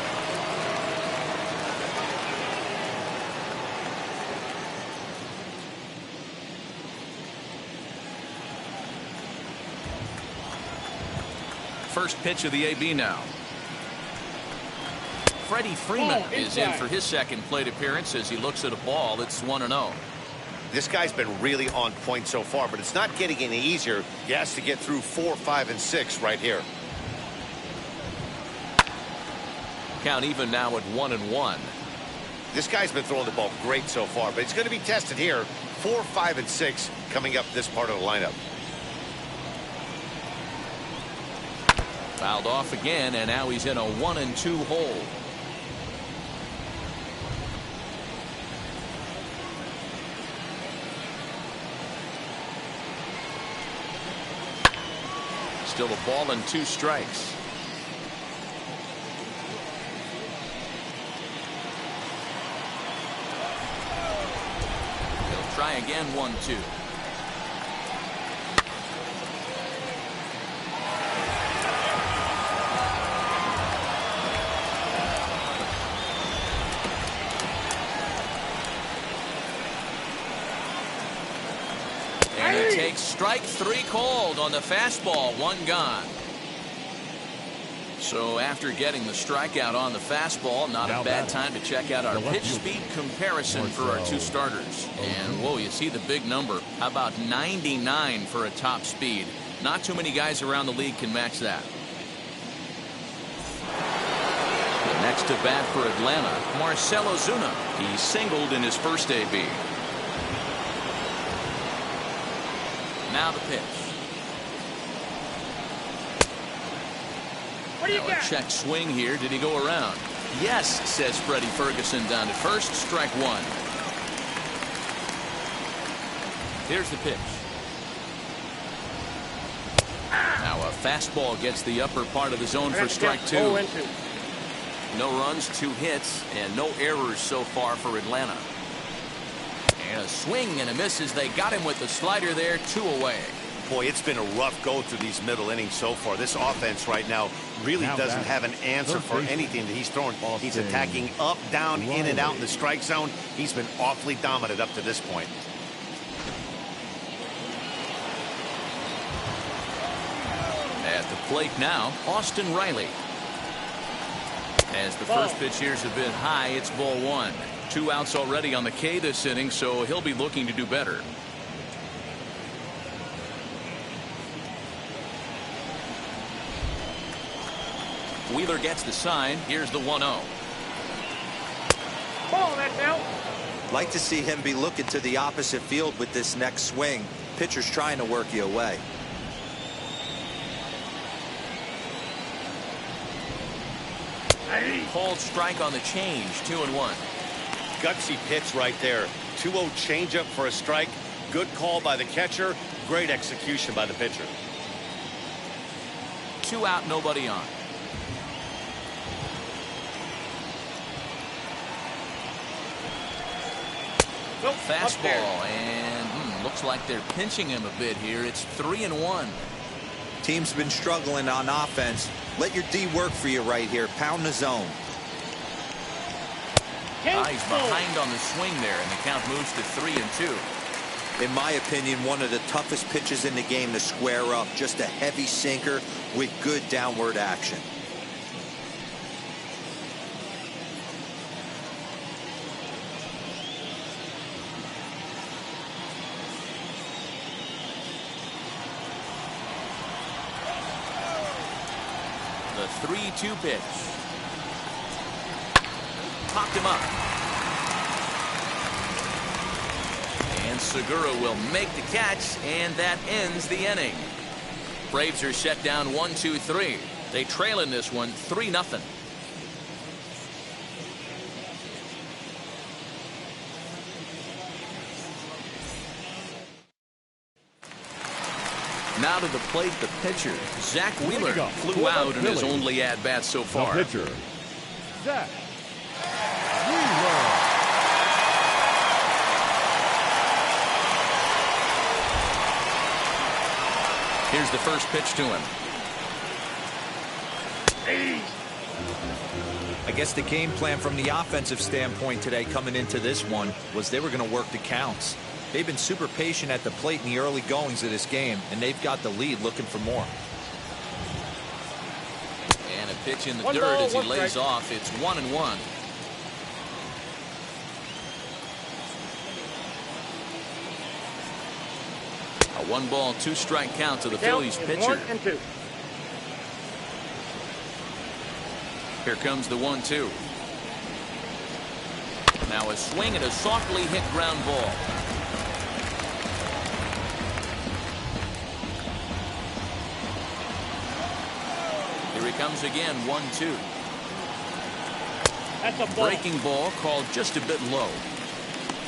First pitch of the AB now. Freddie Freeman is in for his second plate appearance as he looks at a ball that's 1-0. This guy's been really on point so far, but it's not getting any easier. He has to get through 4, 5, and 6 right here. Count even now at 1-1. This guy's been throwing the ball great so far, but it's going to be tested here. 4, 5, and 6 coming up this part of the lineup. Fouled off again, and now he's in a 1-2 hole. Still a ball and 2 strikes. He'll try again, 1-2. takes strike 3 called on the fastball. 1 gone. So after getting the strikeout on the fastball, not a bad time to check out our pitch speed comparison for our 2 starters. And whoa, you see the big number. How about 99 for a top speed? Not too many guys around the league can match that. Next to bat for Atlanta, Marcell Ozuna. He singled in his first AB. Now the pitch. What do you got? A check swing here. Did he go around? Yes, says Freddie Ferguson down at first. Strike 1. Here's the pitch. Now a fastball gets the upper part of the zone for strike 2. No runs, 2 hits, and no errors so far for Atlanta. And a swing and a miss as they got him with the slider there. 2 away. Boy, it's been a rough go through these middle innings so far. This offense right now really doesn't have an answer for anything that he's throwing. He's attacking up, down, in, and out in the strike zone. He's been awfully dominant up to this point. At the plate now, Austin Reilly. As the first pitch here is a bit high, it's ball 1. 2 outs already on the K this inning, so he'll be looking to do better. Wheeler gets the sign. Here's the 1-0. Ball, that's out. Like to see him be looking to the opposite field with this next swing. Pitcher's trying to work you away. Called strike on the change. 2-1. Gutsy pitch right there. 2-0 changeup for a strike. Good call by the catcher. Great execution by the pitcher. 2 out, nobody on. Fastball, and looks like they're pinching him a bit here. It's 3-1. Team's been struggling on offense. Let your D work for you right here. Pound the zone. He's behind on the swing there, and the count moves to 3-2. In my opinion, one of the toughest pitches in the game to square up. Just a heavy sinker with good downward action. The 3-2 pitch. Popped him up. And Segura will make the catch, and that ends the inning. Braves are set down 1-2-3. They trail in this one 3-0. Now to the plate, the pitcher, Zach Wheeler, flew out in his only at-bat so far. The pitcher, Zach Wheeler. Here's the first pitch to him. I guess the game plan from the offensive standpoint today coming into this one was they were going to work the counts. They've been super patient at the plate in the early goings of this game, and they've got the lead looking for more. And a pitch in the dirt as he lays off. It's 1-1. A 1-ball, 2-strike count to the Phillies pitcher. 1-2. Here comes the 1-2. Now a swing and a softly hit ground ball. Here he comes again, 1-2. That's a ball. Breaking ball called just a bit low.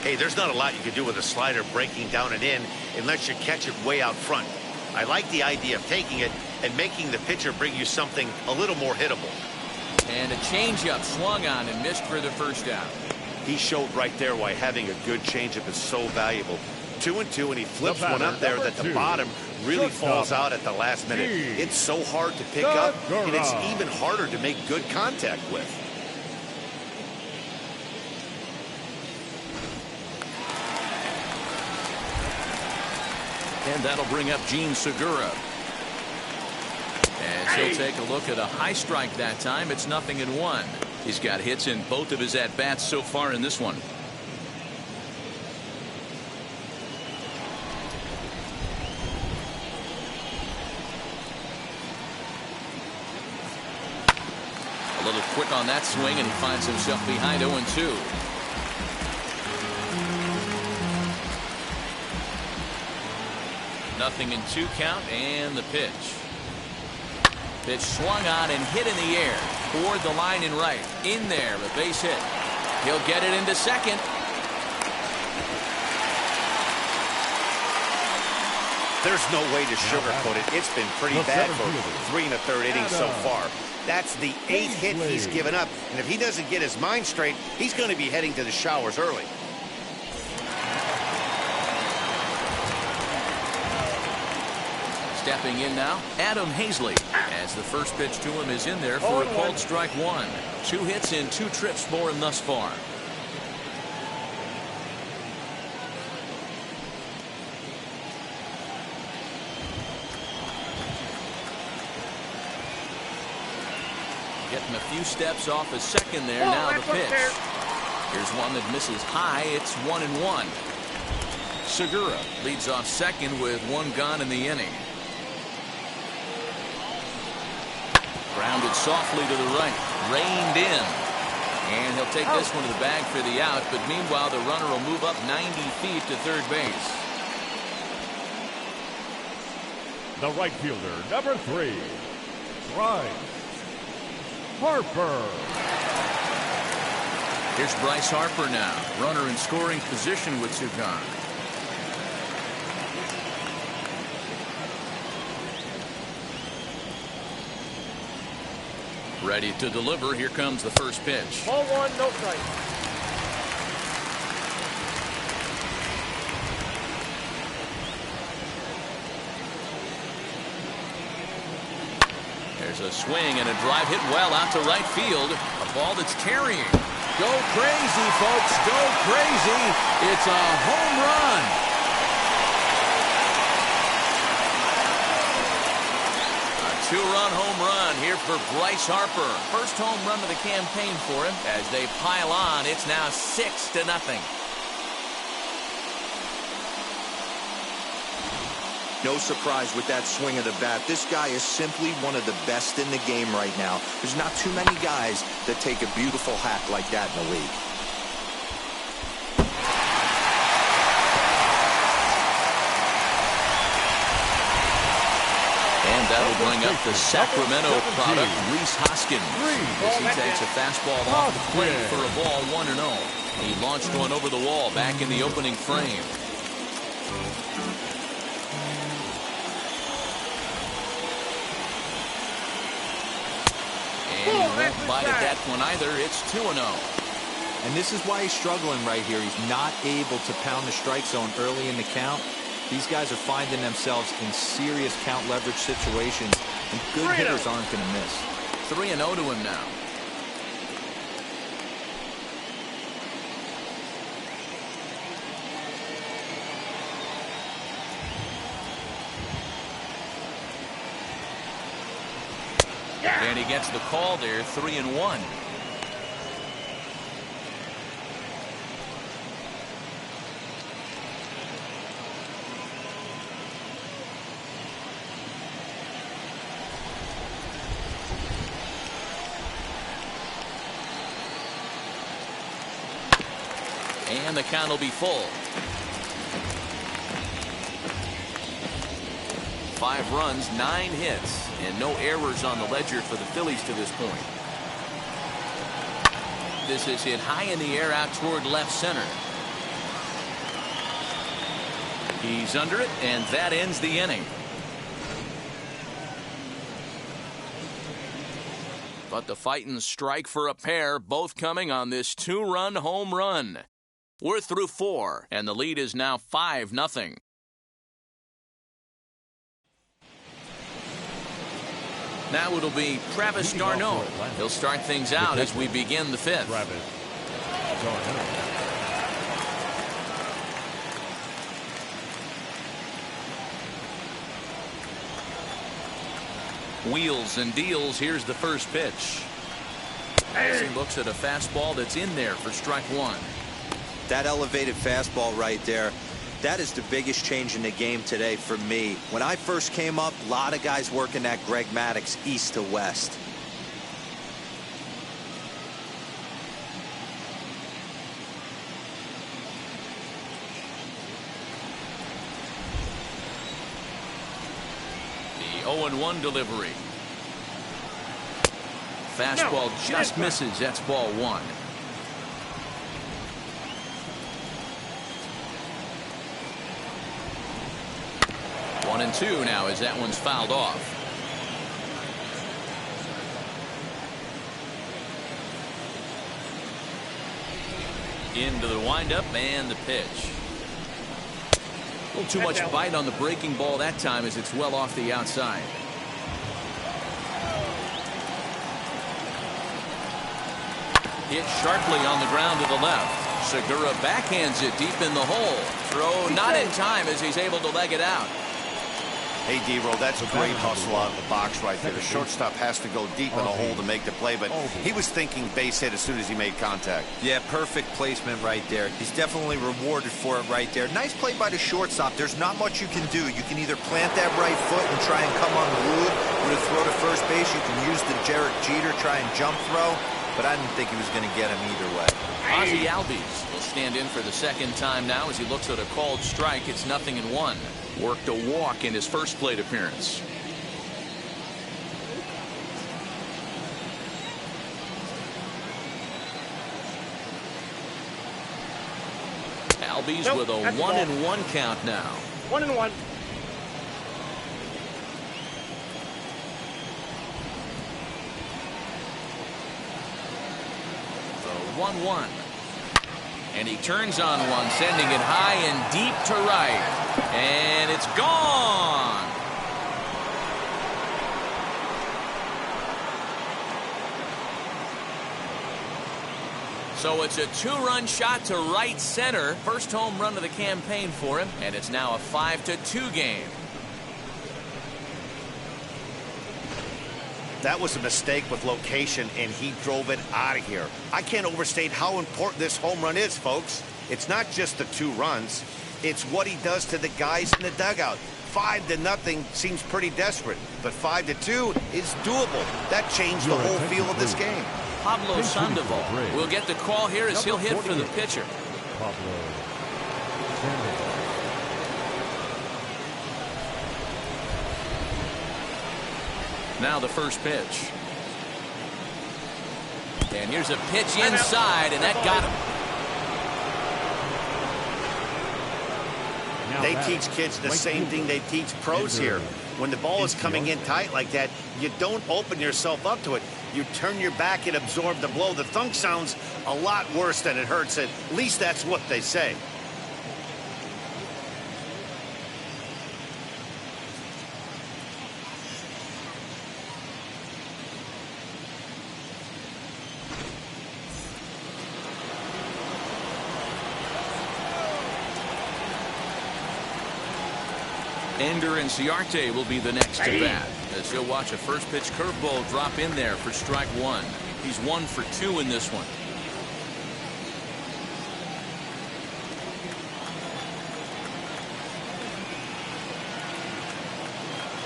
Hey, there's not a lot you can do with a slider breaking down and in unless you catch it way out front. I like the idea of taking it and making the pitcher bring you something a little more hittable. And a changeup swung on and missed for the first out. He showed right there why having a good changeup is so valuable. 2-2, and he flips one up there that the bottom really falls out at the last minute. It's so hard to pick up, and it's even harder to make good contact with. And that'll bring up Gene Segura. As he'll take a look at a high strike that time. It's 0-1. He's got hits in both of his at-bats so far in this one. A little quick on that swing, and he finds himself behind 0-2. Nothing in 2 count, and the pitch. Pitch swung on and hit in the air. Toward the line and right. In there, a base hit. He'll get it into second. There's no way to sugarcoat it. It's been pretty bad for 3 1/3 innings so far. That's the 8th hit he's given up. And if he doesn't get his mind straight, he's going to be heading to the showers early. Stepping in now, Adam Hazley, as the first pitch to him is in there for a called strike 1. 2 hits in 2 trips for him thus far. Getting a few steps off his second there. Now the pitch. Here's one that misses high. It's 1-1. Segura leads off second with 1 gone in the inning. Grounded softly to the right. Reined in. And he'll take this one to the bag for the out. But meanwhile, the runner will move up 90 feet to third base. The right fielder, number 3, Harper. Here's Bryce Harper now. Runner in scoring position with 2 gone. Ready to deliver. Here comes the first pitch. Ball 1, no strike. There's a swing and a drive hit well out to right field. A ball that's carrying. Go crazy, folks. Go crazy. It's a home run. A 2-run home run here for Bryce Harper. First home run of the campaign for him. As they pile on, it's now 6-0. No surprise with that swing of the bat. This guy is simply one of the best in the game right now. There's not too many guys that take a beautiful hack like that in the league. And that'll bring up the Sacramento product, Rhys Hoskins. As he takes a fastball off the plate for a ball 1-0. He launched one over the wall back in the opening frame. And he won't bite at that one either. It's 2-0. And this is why he's struggling right here. He's not able to pound the strike zone early in the count. These guys are finding themselves in serious count leverage situations, and good hitters aren't going to miss. 3-0 to him now. And he gets the call there, 3-1. And the count will be full. 5 runs, 9 hits, and no errors on the ledger for the Phillies to this point. This is hit high in the air out toward left center. He's under it, and that ends the inning. But the fighting strike for a pair, both coming on this 2-run home run. We're through 4, and the lead is now 5-0. Now it'll be Travis d'Arnaud. He'll start things out as we begin the 5th. Wheels and deals. Here's the first pitch. As he looks at a fastball that's in there for strike one. That elevated fastball right there, that is the biggest change in the game today for me. When I first came up, a lot of guys working that Greg Maddux east to west. The 0-1 delivery. Fastball just misses. That's ball one. One and two now as that one's fouled off. Into the windup and the pitch. A little too much bite on the breaking ball that time as it's well off the outside. Hit sharply on the ground to the left. Segura backhands it deep in the hole. Throw not in time as he's able to leg it out. Hey, D-Roll, that's a great hustle out of the box right there. The shortstop has to go deep in the hole to make the play, but he was thinking base hit as soon as he made contact. Yeah, perfect placement right there. He's definitely rewarded for it right there. Nice play by the shortstop. There's not much you can do. You can either plant that right foot and try and come unglued with a throw to first base. You can use the Derek Jeter, try and jump throw, but I didn't think he was going to get him either way. Ozzie Albies will stand in for the second time now as he looks at a called strike. It's 0-1. Worked a walk in his first plate appearance. Albies with a 1-1 count now. 1-1. The 1-1. And he turns on one, sending it high and deep to right. And it's gone. So it's a two-run shot to right center. First home run of the campaign for him. And it's now a 5-2 game. That was a mistake with location, and he drove it out of here. I can't overstate how important this home run is, folks. It's not just the 2 runs. It's what he does to the guys in the dugout. 5-0 seems pretty desperate, but 5-2 is doable. That changed the whole feel of this game. Pablo Sandoval will get the call here as he'll hit for the pitcher. Now the first pitch. And here's a pitch inside, and that got him. They teach kids the same thing they teach pros here. When the ball is coming in tight like that, you don't open yourself up to it. You turn your back and absorb the blow. The thunk sounds a lot worse than it hurts. At least that's what they say. Ender and Ciarte will be the next to bat as he'll watch a first pitch curveball drop in there for strike one. He's 1 for 2 in this one.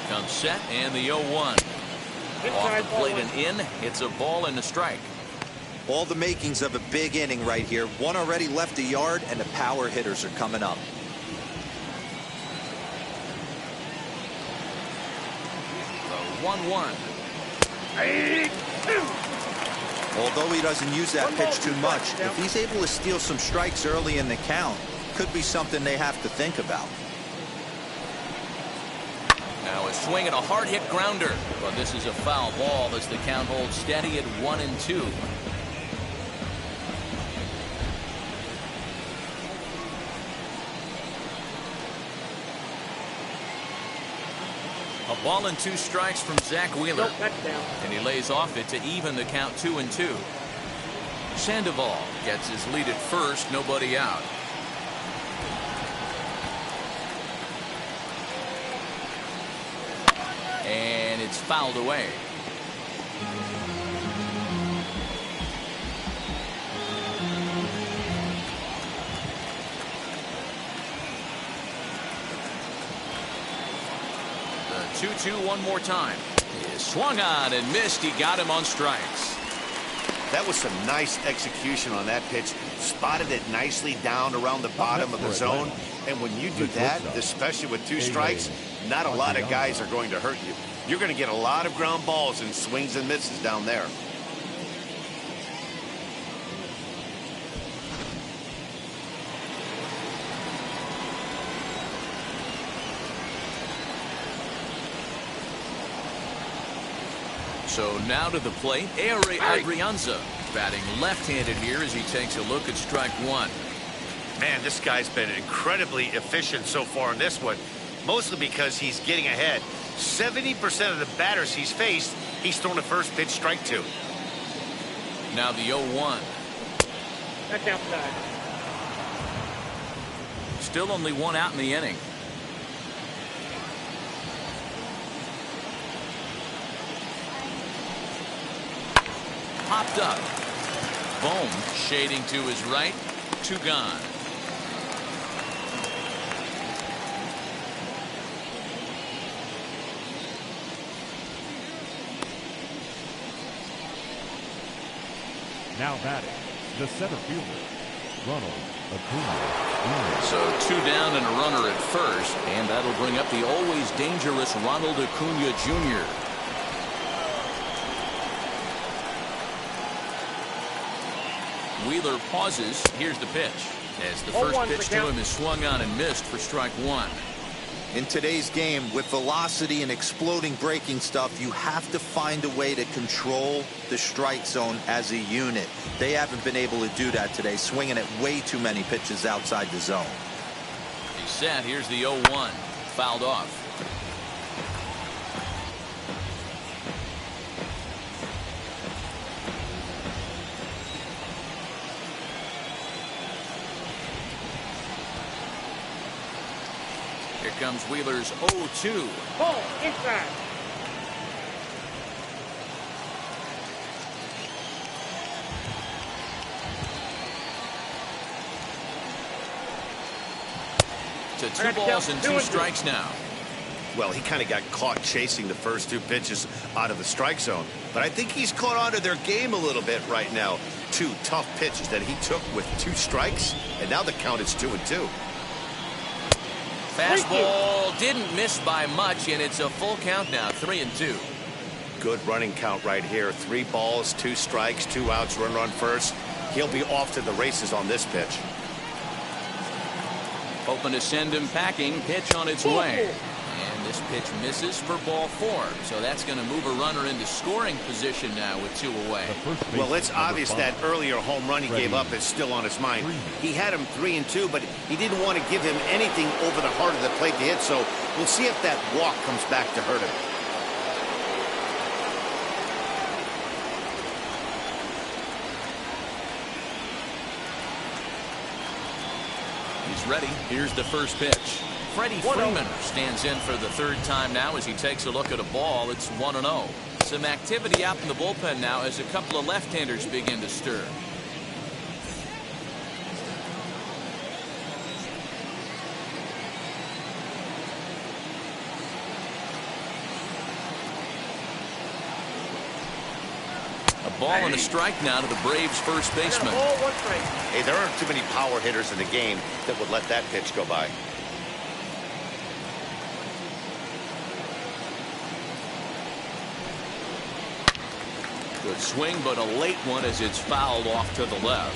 Comes set and the 0-1. Off the plate and in. It's a ball and a strike. All the makings of a big inning right here. One already left the yard, and the power hitters are coming up. The 1-1. Although he doesn't use that pitch too much, if he's able to steal some strikes early in the count, could be something they have to think about. Now a swing and a hard hit grounder. But this is a foul ball as the count holds steady at 1-2. A ball and 2 strikes from Zach Wheeler. And he lays off it to even the count 2-2. Sandoval gets his lead at first, nobody out. And it's fouled away. The 2-2 one more time. He swung on and missed. He got him on strikes. That was some nice execution on that pitch. Spotted it nicely down around the bottom of the zone. And when you do that, especially with 2 strikes, not a lot of guys are going to hurt you. You're going to get a lot of ground balls and swings and misses down there. So now to the plate, Adrianza batting left-handed here as he takes a look at strike one. Man, this guy's been incredibly efficient so far in this one, mostly because he's getting ahead. 70% of the batters he's faced, he's thrown a first pitch strike to. Now the 0-1. That's outside. Still only 1 out in the inning. Popped up. Bohm shading to his right. 2 gone. Now batting, the center fielder, Ronald Acuna. So 2 down and a runner at first, and that'll bring up the always dangerous Ronald Acuna Jr. Wheeler pauses. Here's the pitch. As the first pitch to him is swung on and missed for strike one. In today's game, with velocity and exploding breaking stuff, you have to find a way to control the strike zone as a unit. They haven't been able to do that today, swinging at way too many pitches outside the zone. He's set. Here's the 0-1. Fouled off. Here comes Wheeler's 0-2. Ball inside. To 2 balls and 2 strikes now. Well, he kind of got caught chasing the first 2 pitches out of the strike zone. But I think he's caught on to their game a little bit right now. 2 tough pitches that he took with 2 strikes, and now the count is 2-2. Fastball didn't miss by much, and it's a full count now, 3-2. Good running count right here. 3 balls, 2 strikes, 2 outs, runner on first. He'll be off to the races on this pitch. Hoping to send him packing. Pitch on its way. And this pitch misses for ball 4. So that's going to move a runner into scoring position now with 2 away. Well, it's obvious that earlier home run he gave up is still on his mind. He had him 3-2, but he didn't want to give him anything over the heart of the plate to hit. So we'll see if that walk comes back to hurt him. He's ready. Here's the first pitch. Freddie Freeman stands in for the 3rd time now as he takes a look at a ball. It's 1-0. Some activity out in the bullpen now as a couple of left-handers begin to stir. A ball and a strike now to the Braves' first baseman. Hey, there aren't too many power hitters in the game that would let that pitch go by. Good swing, but a late one as it's fouled off to the left.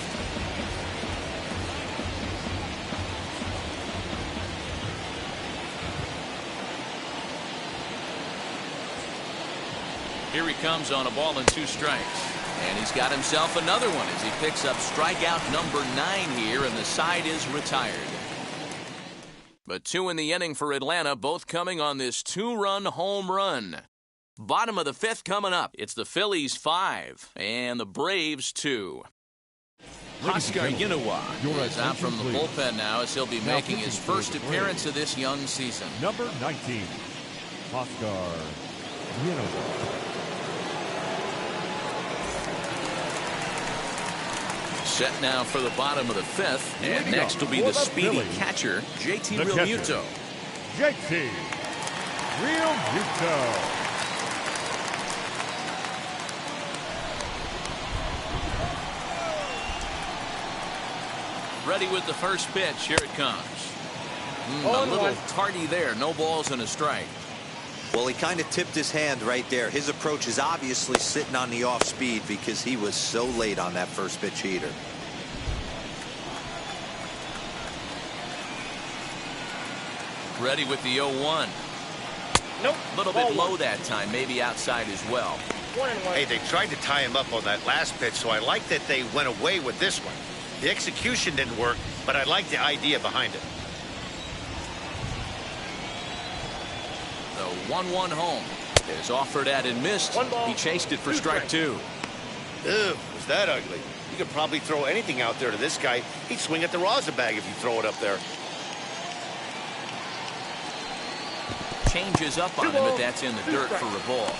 Here he comes on a ball and 2 strikes. And he's got himself another one as he picks up strikeout number 9 here, and the side is retired. But 2 in the inning for Atlanta, both coming on this 2-run home run. Bottom of the 5th coming up. It's the Phillies 5 and the Braves 2. Oscar Yanoa is out from the bullpen now as he'll be making his first appearance of this young season. Number 19, Oscar Set now for the bottom of the fifth, and next will be the speedy catcher, JT Realmuto. JT Realmuto. Ready with the first pitch. Here it comes. A little tardy there. No balls and a strike. Well, he kind of tipped his hand right there. His approach is obviously sitting on the off speed because he was so late on that first pitch heater. Ready with the 0-1. Nope. A little bit low that time, maybe outside as well. 1-1. Hey, they tried to tie him up on that last pitch, so I like that they went away with this one. The execution didn't work, but I like the idea behind it. The 1-1 home is offered at and missed. He chased it for strike two. Ew, was that ugly? You could probably throw anything out there to this guy. He'd swing at the rosin bag if you throw it up there. Changes up on him, but that's in the dirt for a ball.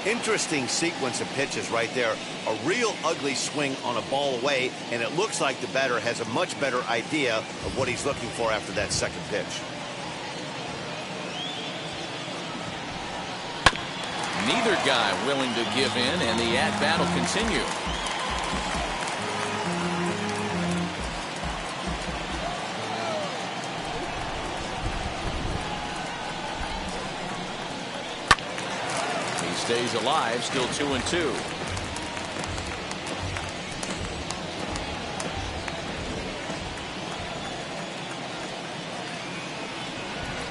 Interesting sequence of pitches right there. A real ugly swing on a ball away, and it looks like the batter has a much better idea of what he's looking for after that second pitch. Neither guy willing to give in, and the at-bat will continue. He stays alive, still 2-2.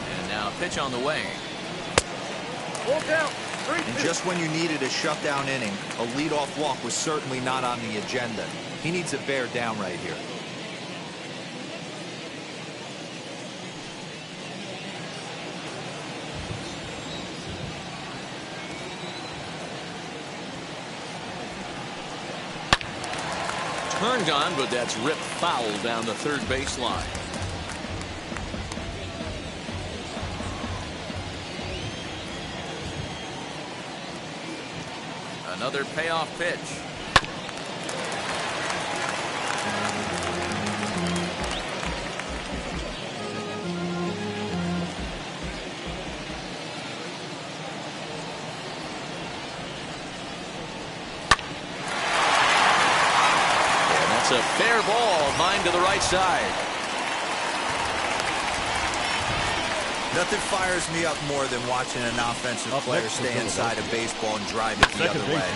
And now a pitch on the way. Full count. And just when you needed a shutdown inning, a leadoff walk was certainly not on the agenda. He needs to bear down right here. Turned on, but that's ripped foul down the third baseline. Another payoff pitch. And that's a fair ball, line to the right side. Nothing fires me up more than watching an offensive player stay inside a baseball and drive it the other way.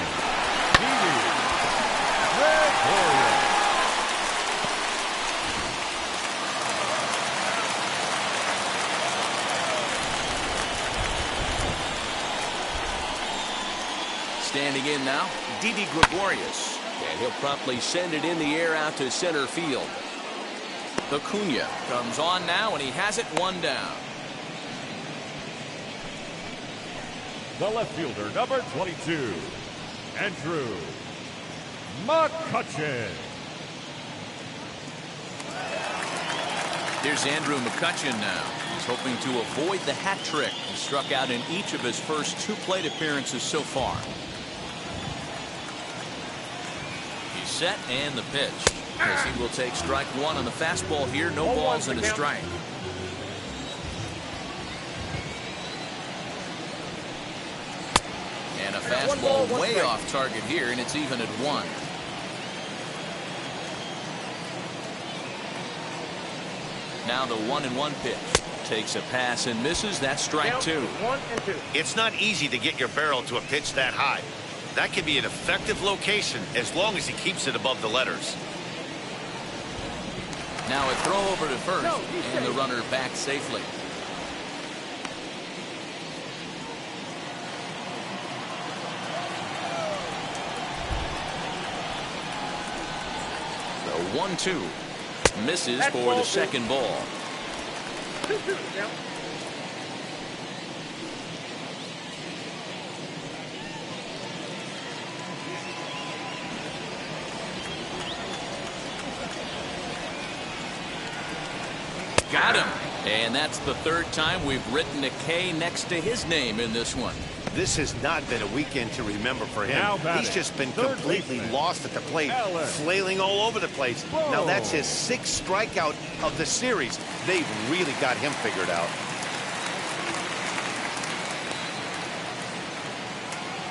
Standing in now, Didi Gregorius. And he'll promptly send it in the air out to center field. Acuna comes on now, and he has it one down. The left fielder, number 22, Andrew Mccutchen. Here's Andrew Mccutchen now. He's hoping to avoid the hat trick. He struck out in each of his first 2 plate appearances so far. He's set, and the pitch. As he will take strike one on the fastball here. No balls and a strike. And a fastball way off target here, and it's even at 1. Now the 1-1 pitch. Takes a pass and misses. That's strike 2. 1-2. It's not easy to get your barrel to a pitch that high. That can be an effective location as long as he keeps it above the letters. Now a throw over to first, and the runner back safely. The 1-2 misses for the second ball. 2-2. Yeah. Got him. And that's the third time we've written a K next to his name in this one. This has not been a weekend to remember for him. He's just been completely lost at the plate, flailing all over the place. Now that's his 6th strikeout of the series. They've really got him figured out.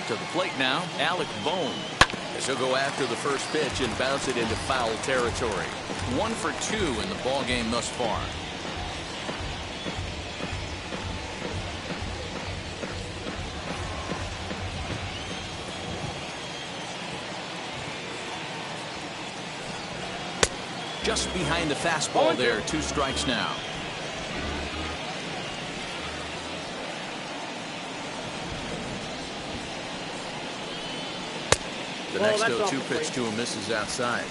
To the plate now, Alec Bohm. As he'll go after the first pitch and bounce it into foul territory. 1 for 2 in the ball game thus far. Just behind the fastball there. 2 strikes now. The next 0-2 pitch to him misses outside.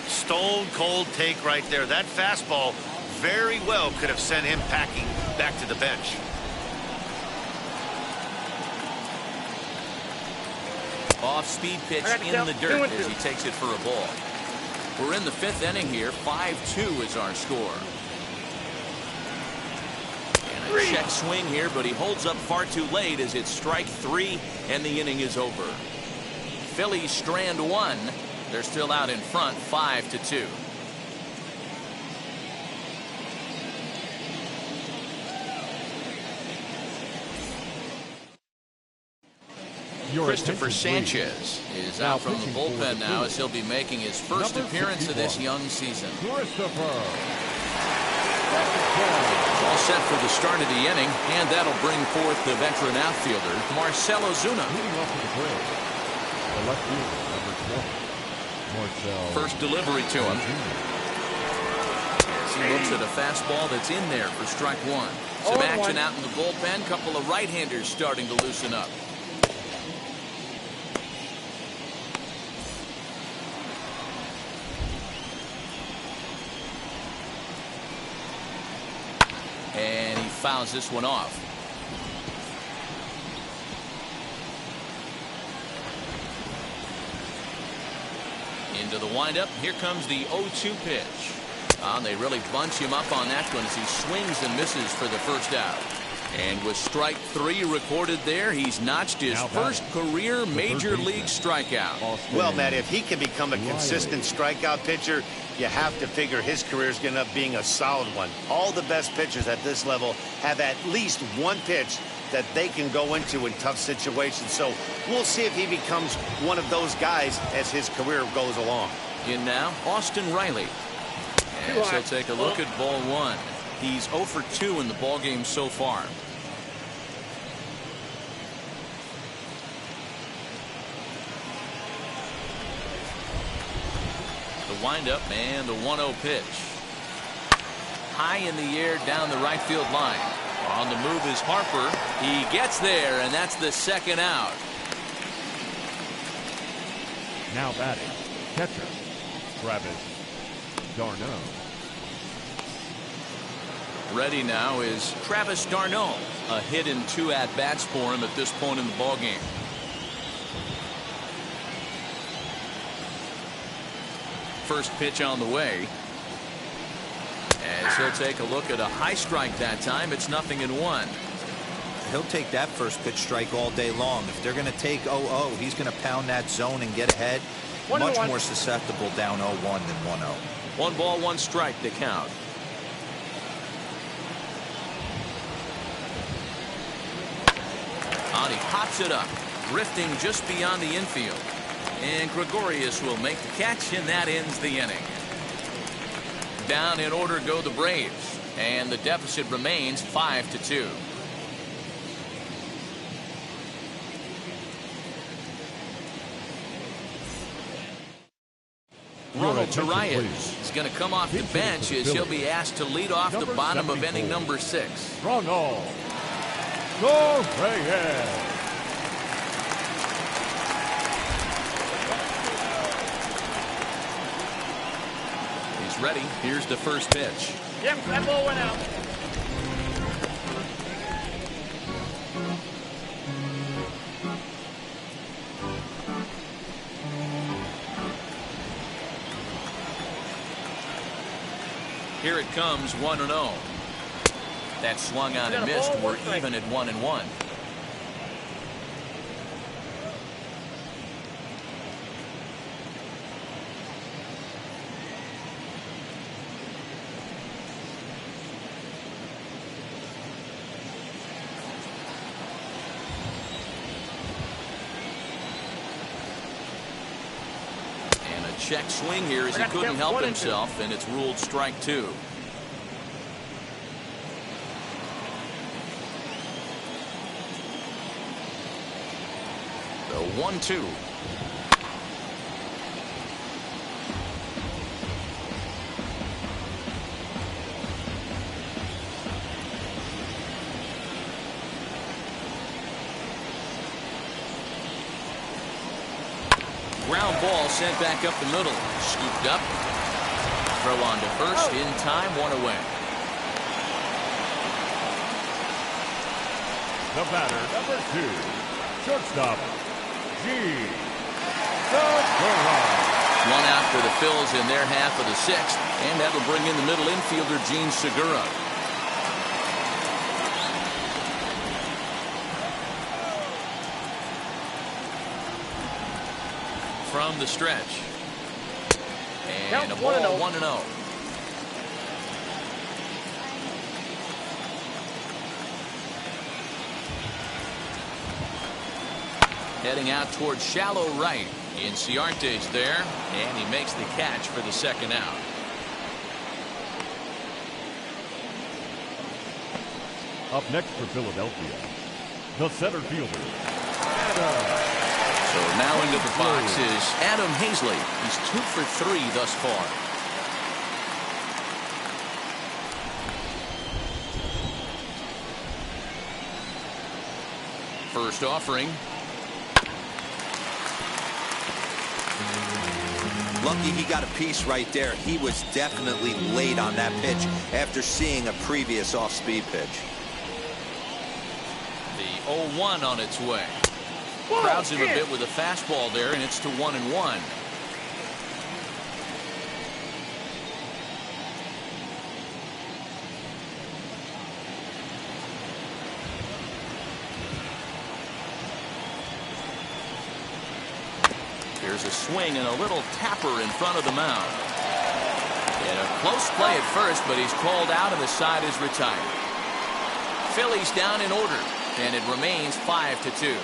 Stone cold take right there. That fastball very well could have sent him packing back to the bench. Off-speed pitch in the dirt as he takes it for a ball. We're in the 5th inning here. 5-2 is our score. And a check swing here, but he holds up far too late as it's strike 3 and the inning is over. Phillies strand 1. They're still out in front, 5-2. Christopher Sanchez is out from the bullpen now as he'll be making his first appearance of this young season. All set for the start of the inning, and that'll bring forth the veteran outfielder, Marcell Ozuna. First delivery to him. As he looks at a fastball that's in there for strike 1. Some action out in the bullpen. Couple of right-handers starting to loosen up. And he fouls this one off. Into the windup. Here comes the 0-2 pitch. They really bunch him up on that one as he swings and misses for the first out. And with strike 3 recorded there, he's notched his first career major league strikeout. Well, Matt, if he can become a consistent strikeout pitcher, you have to figure his career is going to end up being a solid one. All the best pitchers at this level have at least one pitch that they can go into in tough situations. So we'll see if he becomes one of those guys as his career goes along. In now, Austin Reilly. And so take a look at ball 1. He's 0 for 2 in the ball game so far. The windup and the 1-0 pitch. High in the air down the right field line. On the move is Harper. He gets there, and that's the second out. Now batting, catcher, Travis d'Arnaud. Ready now is Travis d'Arnaud. A hit in 2 at-bats for him at this point in the ballgame. First pitch on the way. As he'll take a look at a high strike that time. It's 0-1. He'll take that first pitch strike all day long. If they're going to take 0-0, he's going to pound that zone and get ahead. Much more susceptible down 0-1 than 1-0. 1 ball, 1 strike to count. He pops it up, drifting just beyond the infield. And Gregorius will make the catch, and that ends the inning. Down in order go the Braves, and the deficit remains 5-2. Ronald Torreyes is going to come off the bench as he'll be asked to lead off the bottom of inning number 6. Ronald Torreyes. He's ready. Here's the first pitch. Jim, that ball went out. Here it comes, 1-0. That swung on and missed. We're even at 1-1. Check swing here as he couldn't help himself, and it's ruled strike 2. The 1-2. Ground ball sent back up the middle. Scooped up. Throw on to first. In time. 1 away. The batter, number 2, shortstop, G. One out for the Phillies in their half of the 6th, and that'll bring in the middle infielder, Gene Segura. From the stretch. And a ball, 1-0. Heading out towards shallow right. Inciarte's there, and he makes the catch for the 2nd out. Up next for Philadelphia, the center fielder, So now into the box is Adam Hazley. He's 2 for 3 thus far. First offering. Lucky he got a piece right there. He was definitely late on that pitch after seeing a previous off-speed pitch. The 0-1 on its way. Crowds him a bit with a fastball there, and it's to 1-1. There's a swing and a little tapper in front of the mound. And a close play at first, but he's called out and the side is retired. Phillies down in order, and it remains 5-2.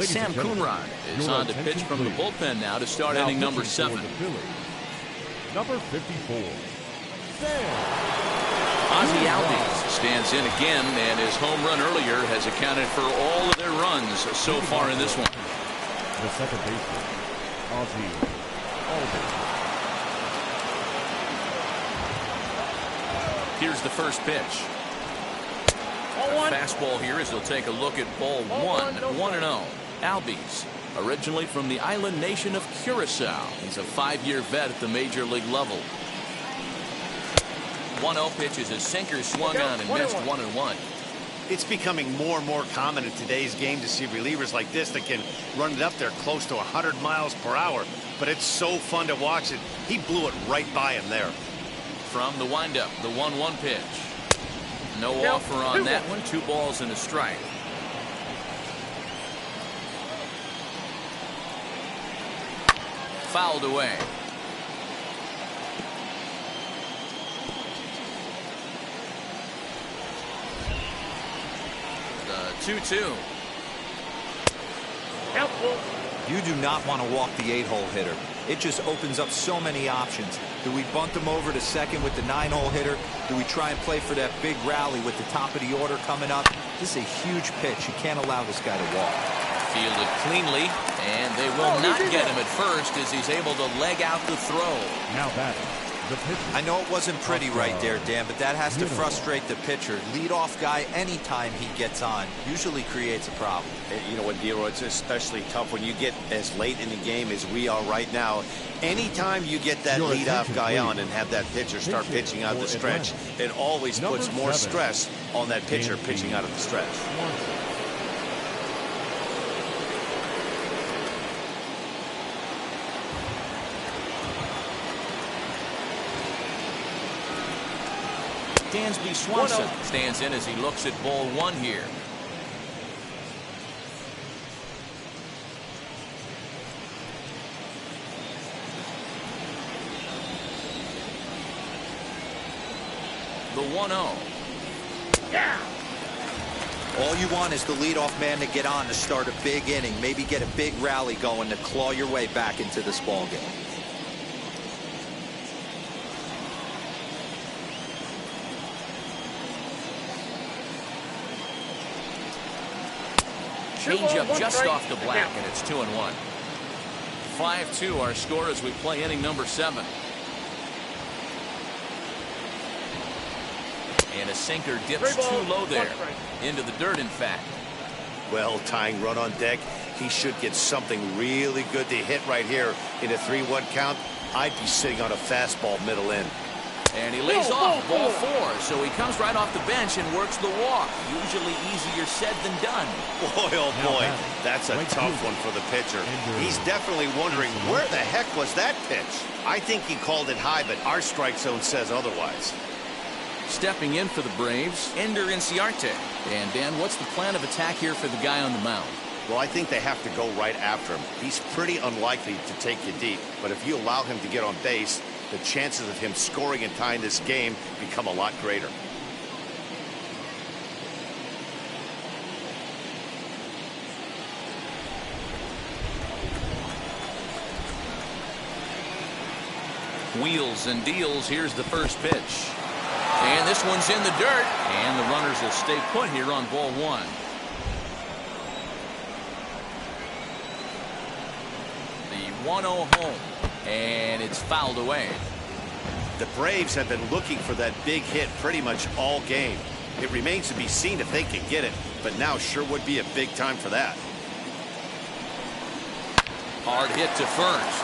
Sam Coonrod is on to pitch from the bullpen now to start inning number 7. Number 54. Ozzie Albies stands in again, and his home run earlier has accounted for all of their runs so far in this one. The second baseman, Ozzie Albies. Here's the first pitch. Fastball here as he'll take a look at ball 1, 1-0. Albies, originally from the island nation of Curacao. He's a 5-year vet at the major league level. 1-0 pitch is a sinker swung on and missed 1-1. It's becoming more and more common in today's game to see relievers like this that can run it up there close to 100 miles per hour. But it's so fun to watch it. He blew it right by him there. From the windup, the 1-1 pitch. No offer on that one. 2 balls and a strike. Fouled away. The 2-2. You do not want to walk the 8-hole hitter. It just opens up so many options. Do we bunt him over to second with the 9-hole hitter? Do we try and play for that big rally with the top of the order coming up? This is a huge pitch. You can't allow this guy to walk. Fielded cleanly, and they will not get him at first as he's able to leg out the throw. Now batting, the pitcher. I know it wasn't pretty right there, Dan, but that has to frustrate the pitcher. Leadoff guy, anytime he gets on, usually creates a problem. You know what, Dero, it's especially tough when you get as late in the game as we are right now. Anytime you get that leadoff guy on and have that pitcher start pitching out of the stretch, it always puts more stress on that pitcher pitching out of the stretch. Dansby Swanson stands in as he looks at ball one here. The 1-0. Yeah. All you want is the leadoff man to get on to start a big inning, maybe get a big rally going to claw your way back into this ball game. Change up just off the black, and it's 2-1. 5-2 our score as we play inning number 7. And a sinker dips too low there. Into the dirt, in fact. Well, tying run on deck. He should get something really good to hit right here in a 3-1 count. I'd be sitting on a fastball middle in. And he lays off ball 4, so he comes right off the bench and works the walk. Usually easier said than done. Boy, oh boy, that's a tough one for the pitcher. He's definitely wondering, where the heck was that pitch? I think he called it high, but our strike zone says otherwise. Stepping in for the Braves, Ender Inciarte. And Dan, what's the plan of attack here for the guy on the mound? Well, I think they have to go right after him. He's pretty unlikely to take you deep, but if you allow him to get on base, the chances of him scoring and tying this game become a lot greater. Wheels and deals. Here's the first pitch. And this one's in the dirt. And the runners will stay put here on ball 1. The 1-0 home. And it's fouled away. The Braves have been looking for that big hit pretty much all game. It remains to be seen if they can get it, but now sure would be a big time for that. Hard hit to first.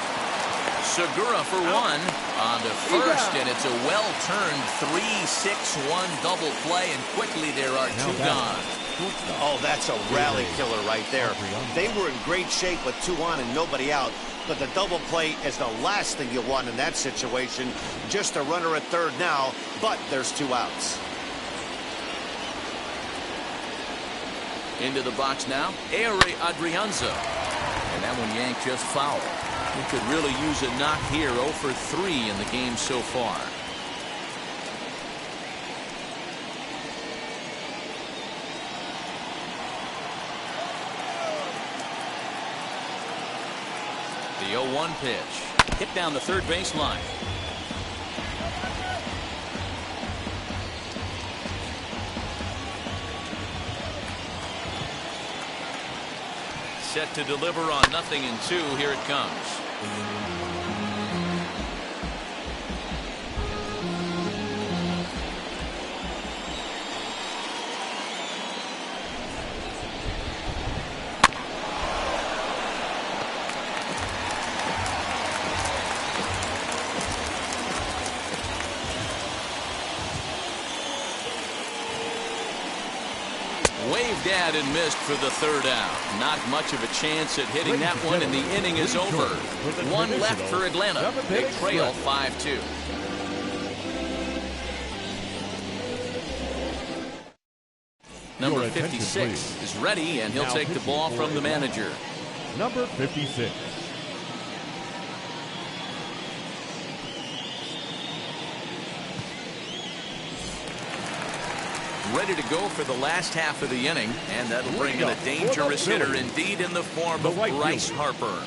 Segura for 1 on to first, and it's a well-turned 3-6-1 double play, and quickly there are 2 gone. Oh, that's a rally killer right there. They were in great shape with 2 on and nobody out. But the double play is the last thing you want in that situation. Just a runner at third now, but there's 2 outs. Into the box now, Eury Adrianza. And that one yanked just foul. He could really use a knock here. 0 for 3 in the game so far. The 0-1 pitch. Hit down the third baseline. Set to deliver on 0-2. Here it comes. Waved at and missed for the 3rd out. Not much of a chance at hitting that one, and the inning is over. 1 left for Atlanta. They trail 5-2. Number 56 is ready, and he'll take the ball from the manager. Number 56. Ready to go for the last half of the inning, and that'll bring in a dangerous hitter indeed in the form of Bryce Harper.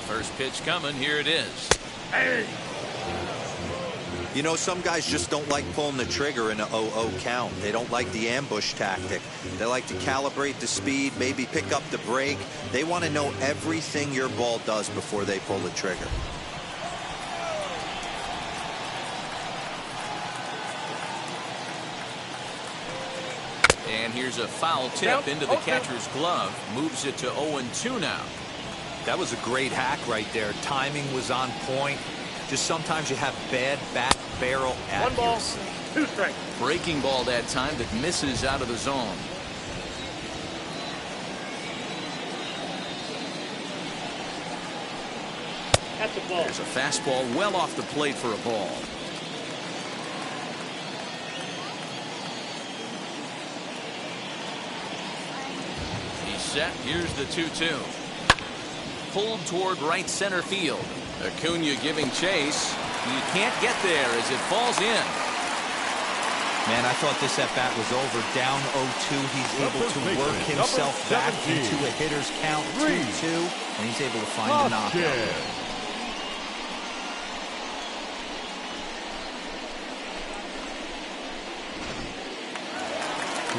First pitch coming. Here it is. Hey. You know, some guys just don't like pulling the trigger in a 0-0 count. They don't like the ambush tactic. They like to calibrate the speed, maybe pick up the brake. They want to know everything your ball does before they pull the trigger. And here's a foul tip into the catcher's glove. Moves it to 0-2 now. That was a great hack right there. Timing was on point. Just sometimes you have bad back barrel accuracy. 1 ball, 2 strikes. Breaking ball that time that misses out of the zone. That's a ball. There's a fastball well off the plate for a ball. He's set. Here's the 2-2. Pulled toward right center field. Acuna giving chase. You can't get there as it falls in. Man, I thought this at-bat was over. Down 0-2. He's able to work himself back into a hitter's count 2-2, and he's able to find a knockout.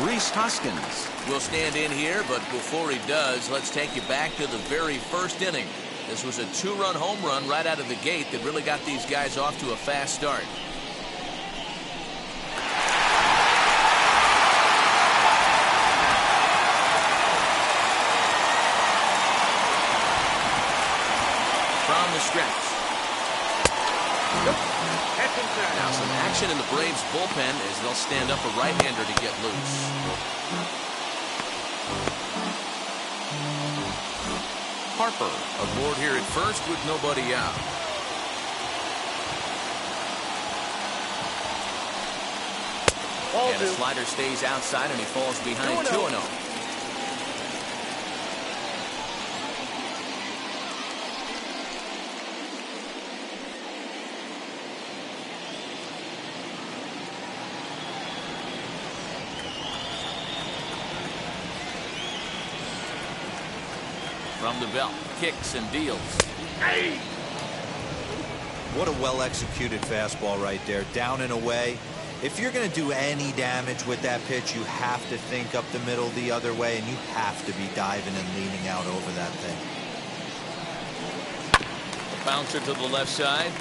Rhys Hoskins will stand in here, but before he does, let's take you back to the very first inning. This was a 2-run home run right out of the gate that really got these guys off to a fast start. From the stretch. Now some action in the Braves bullpen as they'll stand up a right-hander to get loose. Harper aboard here at first with nobody out. And a slider stays outside and he falls behind 2-0. From the belt, kicks and deals. Hey! What a well-executed fastball right there. Down and away. If you're going to do any damage with that pitch, you have to think up the middle the other way, and you have to be diving and leaning out over that thing. Bouncer to the left side.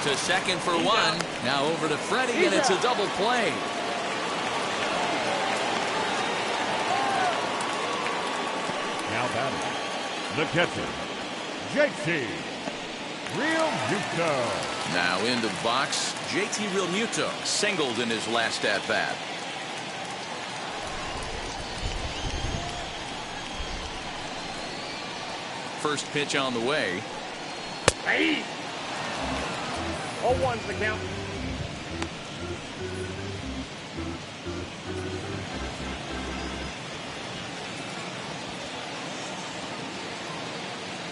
To second for one. Now over to Freddie, and it's a double play. Now batting, the catcher, JT Realmuto. Now into the box, JT Realmuto singled in his last at-bat. First pitch on the way. Hey! 0-1's the count.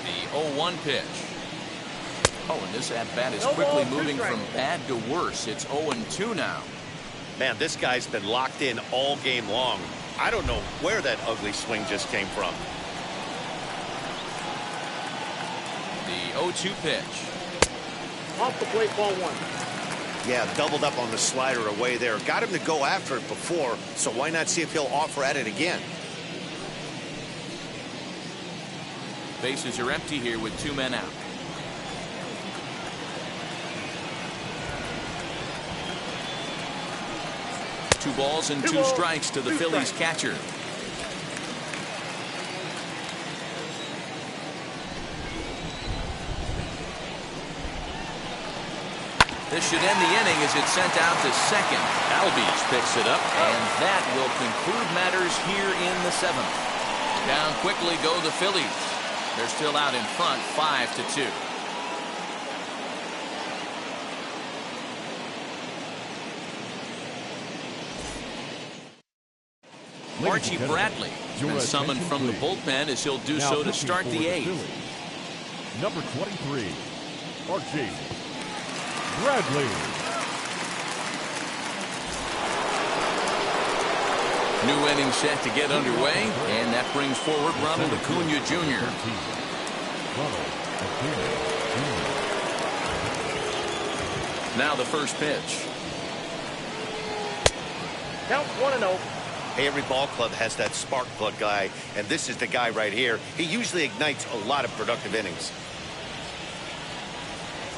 The 0-1 pitch. Oh, and this at-bat is quickly moving from bad to worse. It's 0-2 now. Man, this guy's been locked in all game long. I don't know where that ugly swing just came from. The 0-2 pitch. Off the plate, ball 1. Yeah, doubled up on the slider away there. Got him to go after it before, so why not see if he'll offer at it again? Bases are empty here with 2 men out. Two balls and 2 strikes to the Phillies catcher. This should end the inning as it's sent out to second. Albies picks it up, and that will conclude matters here in the 7th. Down quickly go the Phillies. They're still out in front, 5-2. Archie Bradley has been summoned from the bullpen as he'll do so to start the 8th. Number 23, Archie Bradley. New inning set to get underway, and that brings forward Ronald Acuna Jr. Now the first pitch. Count 1-0. Hey, every ball club has that spark plug guy, and this is the guy right here. He usually ignites a lot of productive innings.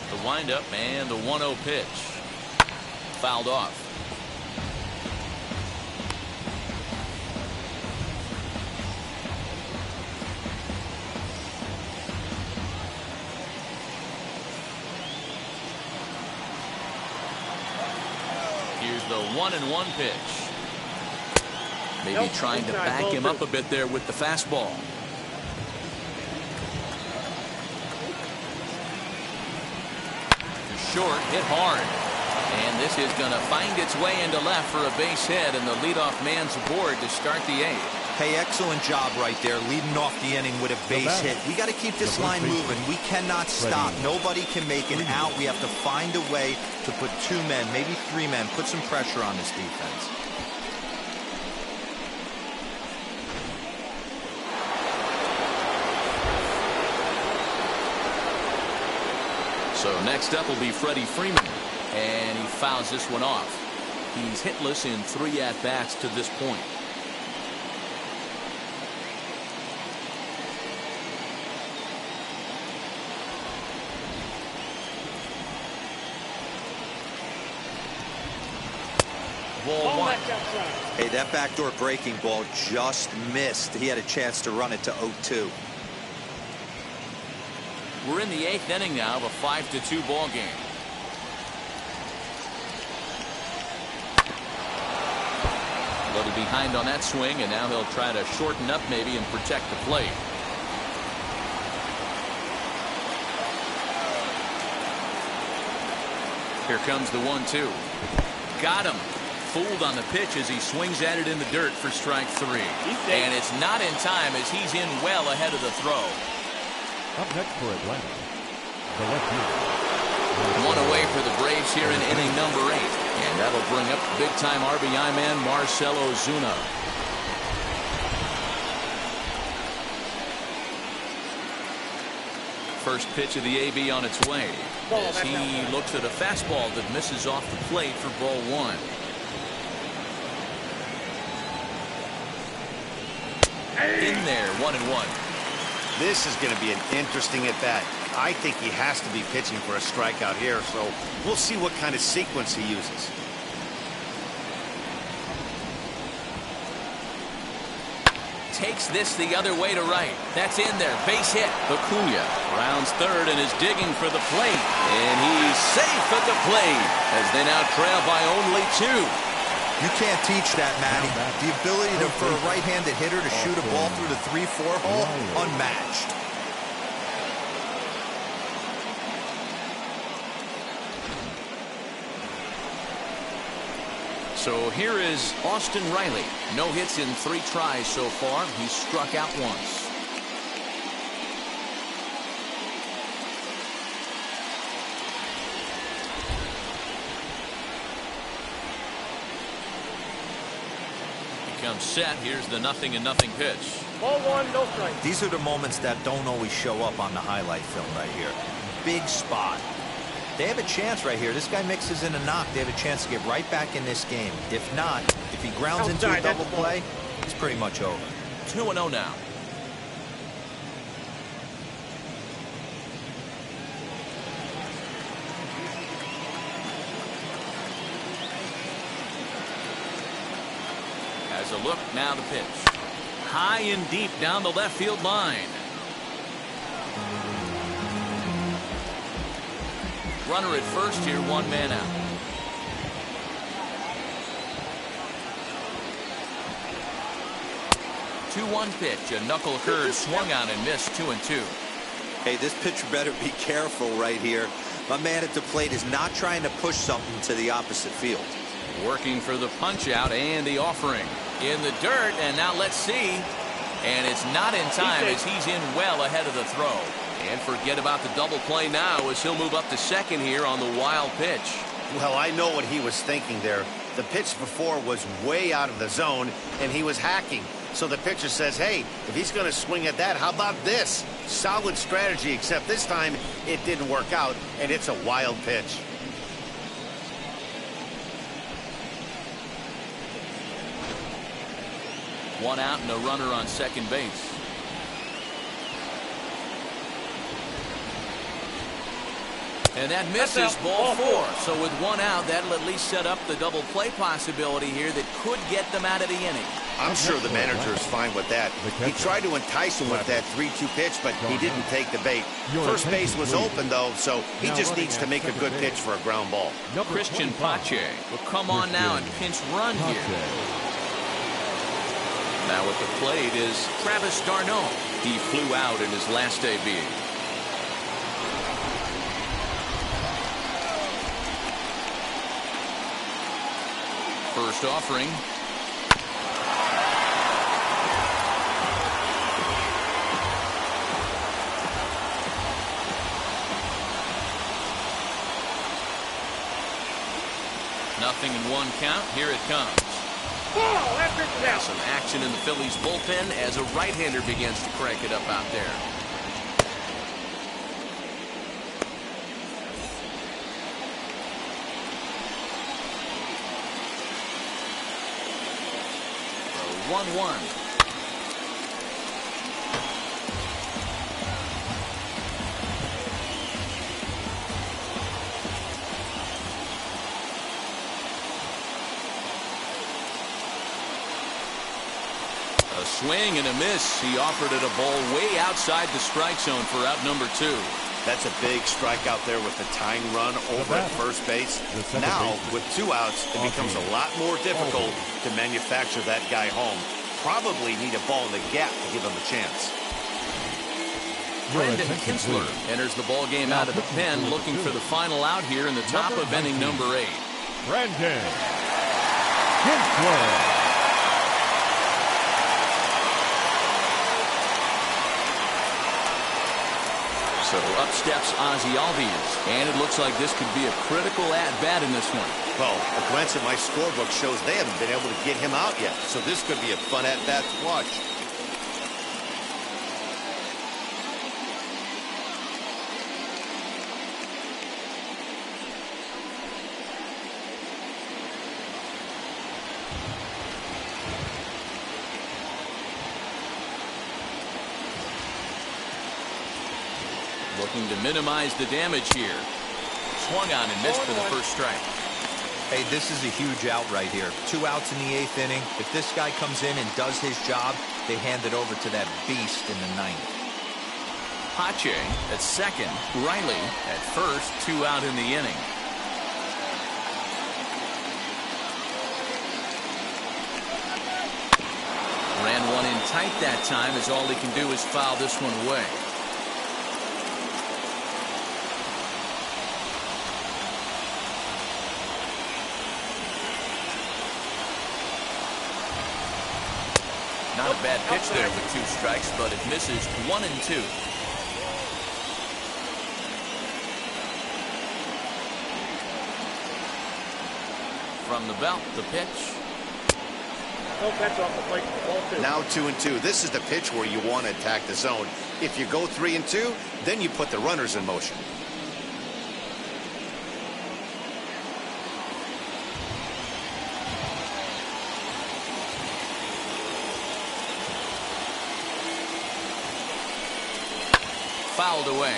The windup and the 1-0 pitch. Fouled off. Here's the 1-1 pitch. Maybe trying to back him up a bit there with the fastball. Short, hit hard. And this is going to find its way into left for a base hit, and the leadoff man's aboard to start the 8th. Hey, excellent job right there, leading off the inning with a base hit. We got to keep this line moving. We cannot stop. Nobody can make an out. We have to find a way to put 2 men, maybe 3 men, put some pressure on this defense. So next up will be Freddie Freeman, and he fouls this one off. He's hitless in 3 at-bats to this point. Ball 1. Hey, that backdoor breaking ball just missed. He had a chance to run it to 0-2. We're in the 8th inning now of a 5-2 ball game. A little behind on that swing, and now he'll try to shorten up maybe and protect the plate. Here comes the 1-2. Got him. Fooled on the pitch as he swings at it in the dirt for strike 3. And it's not in time as he's in well ahead of the throw. Up next for Atlanta, the left fielder. 1 away for the Braves here in inning number 8. And that'll bring up big-time RBI man Marcell Ozuna. First pitch of the AB on its way as he looks at a fastball that misses off the plate for ball 1. In there, 1-1. This is going to be an interesting at-bat. I think he has to be pitching for a strikeout here, so we'll see what kind of sequence he uses. Takes this the other way to right. That's in there. Base hit. Acuna rounds third and is digging for the plate. And he's safe at the plate as they now trail by only 2. You can't teach that, Matty. The ability for a right-handed hitter to shoot a ball through the 3-4 hole, unmatched. So here is Austin Reilly. No hits in 3 tries so far. He's struck out once. Comes set. Here's the 0-0 pitch. Ball 1, no strike. These are the moments that don't always show up on the highlight film right here. Big spot. They have a chance right here. This guy mixes in a knock. They have a chance to get right back in this game. If not, if he grounds into a double play, it's pretty much over. 2-0 now. As a look, now the pitch. High and deep down the left field line. Runner at first here, 1 man out. Two-one pitch, a knuckle curve swung on and missed, 2-2. Hey, this pitcher better be careful right here. My man at the plate is not trying to push something to the opposite field. Working for the punch out and the offering. In the dirt, and now let's see. And it's not in time as he's in well ahead of the throw. And forget about the double play now as he'll move up to second here on the wild pitch. Well, I know what he was thinking there. The pitch before was way out of the zone, and he was hacking. So the pitcher says, hey, if he's going to swing at that, how about this? Solid strategy, except this time it didn't work out, and it's a wild pitch. One out and a runner on second base. And that misses, ball 4. So with one out, that'll at least set up the double play possibility here that could get them out of the inning. I'm sure the manager is fine with that. He tried to entice him with that 3-2 pitch, but he didn't take the bait. First base was open, though, so he just needs to make a good pitch for a ground ball. Christian Pache will come on now and pinch run here. Now at the plate is Travis d'Arnaud. He flew out in his last debut. First offering. Nothing in one count. Here it comes. Some action in the Phillies bullpen as a right-hander begins to crank it up out there. The 1-1. Swing and a miss. He offered it a ball way outside the strike zone for out number 2. That's a big strikeout there with the tying run over at first base. Now, with 2 outs, it becomes a lot more difficult to manufacture that guy home. Probably need a ball in the gap to give him a chance. Brendan Kinsler enters the ball game out of the pen, looking for the final out here in the top of inning number 8. Brendan Kinsler. So up steps Ozzie Albies, and it looks like this could be a critical at-bat in this one. Well, a glance at my scorebook shows they haven't been able to get him out yet, so this could be a fun at-bat to watch. Looking to minimize the damage here. Swung on and missed for the first strike. Hey, this is a huge out right here. 2 outs in the 8th inning. If this guy comes in and does his job, they hand it over to that beast in the 9th. Pache at second. Reilly at first. 2 out in the inning. Ran one in tight that time, as all he can do is foul this one away. Not a bad pitch there with 2 strikes, but it misses 1 and 2. From the belt, the pitch. No catch off the plate. Ball 2. Now 2 and 2. This is the pitch where you want to attack the zone. If you go 3 and 2, then you put the runners in motion. Fouled away.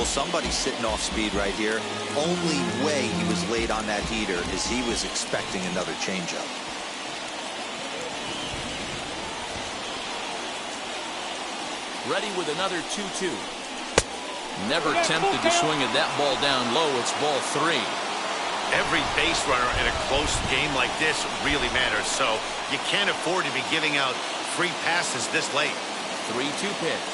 Well, somebody's sitting off speed right here. Only way he was late on that heater is he was expecting another changeup. Ready with another 2-2. Never tempted to swing at that ball down low. It's ball 3. Every base runner in a close game like this really matters, so you can't afford to be giving out free passes this late. 3-2 pitch.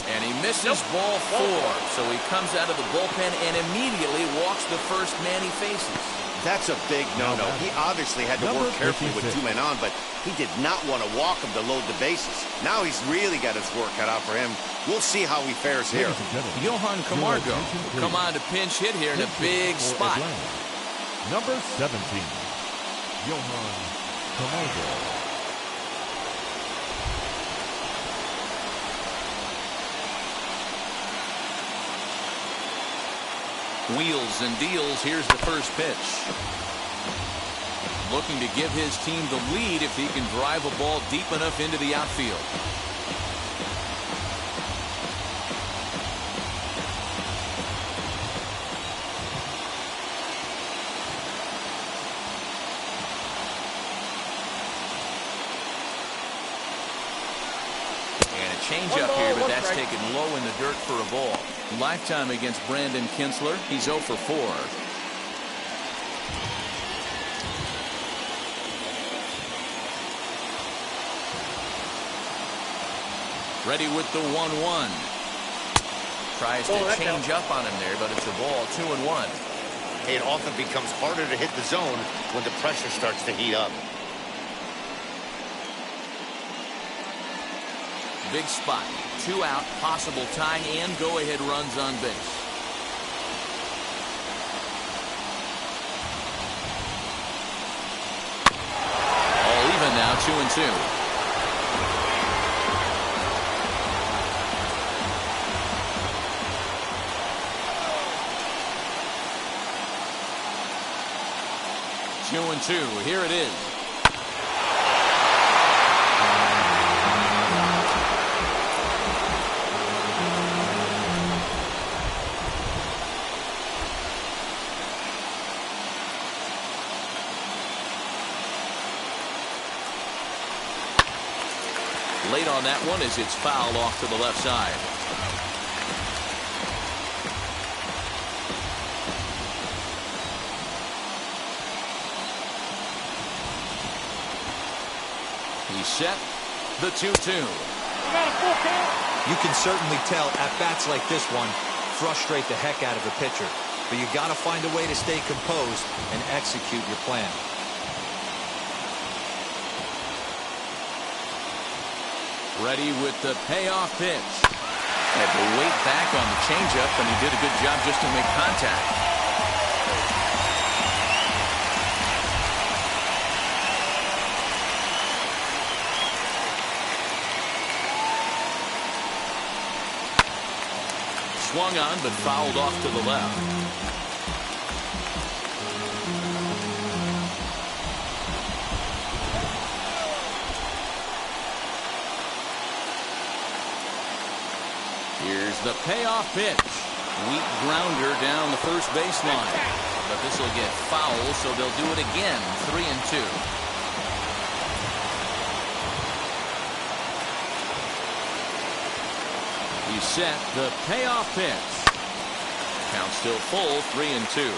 And he misses ball 4. So he comes out of the bullpen and immediately walks the first man he faces. That's a big no-no. He obviously had to work carefully with 2 men on, but he did not want to walk him to load the bases. Now he's really got his work cut out for him. We'll see how he fares here. Johan Camargo will come on to pinch hit here in a big spot. Number 17, Johan Camargo. Wheels and deals. Here's the first pitch. Looking to give his team the lead if he can drive a ball deep enough into the outfield. changeup here, but that's taken low in the dirt for a ball. Lifetime against Brandon Kinsler. He's 0 for 4. Ready with the 1-1. Tries to change up on him there, but it's a ball. 2-1. It often becomes harder to hit the zone when the pressure starts to heat up. Big spot. 2 out, possible tying and go-ahead runs on base. All even now, 2-2. Two and two. Here it is. Late on that one as it's fouled off to the left side. He's set. The 2-2. You can certainly tell at-bats like this one frustrate the heck out of a pitcher. But you got to find a way to stay composed and execute your plan. Ready with the payoff pitch. Had to wait back on the changeup, and he did a good job just to make contact. Swung on, but fouled off to the left. Here's the payoff pitch. Weak grounder down the first baseline. But this will get foul, so they'll do it again. 3-2. He's set. The payoff pitch. Count still full. 3-2.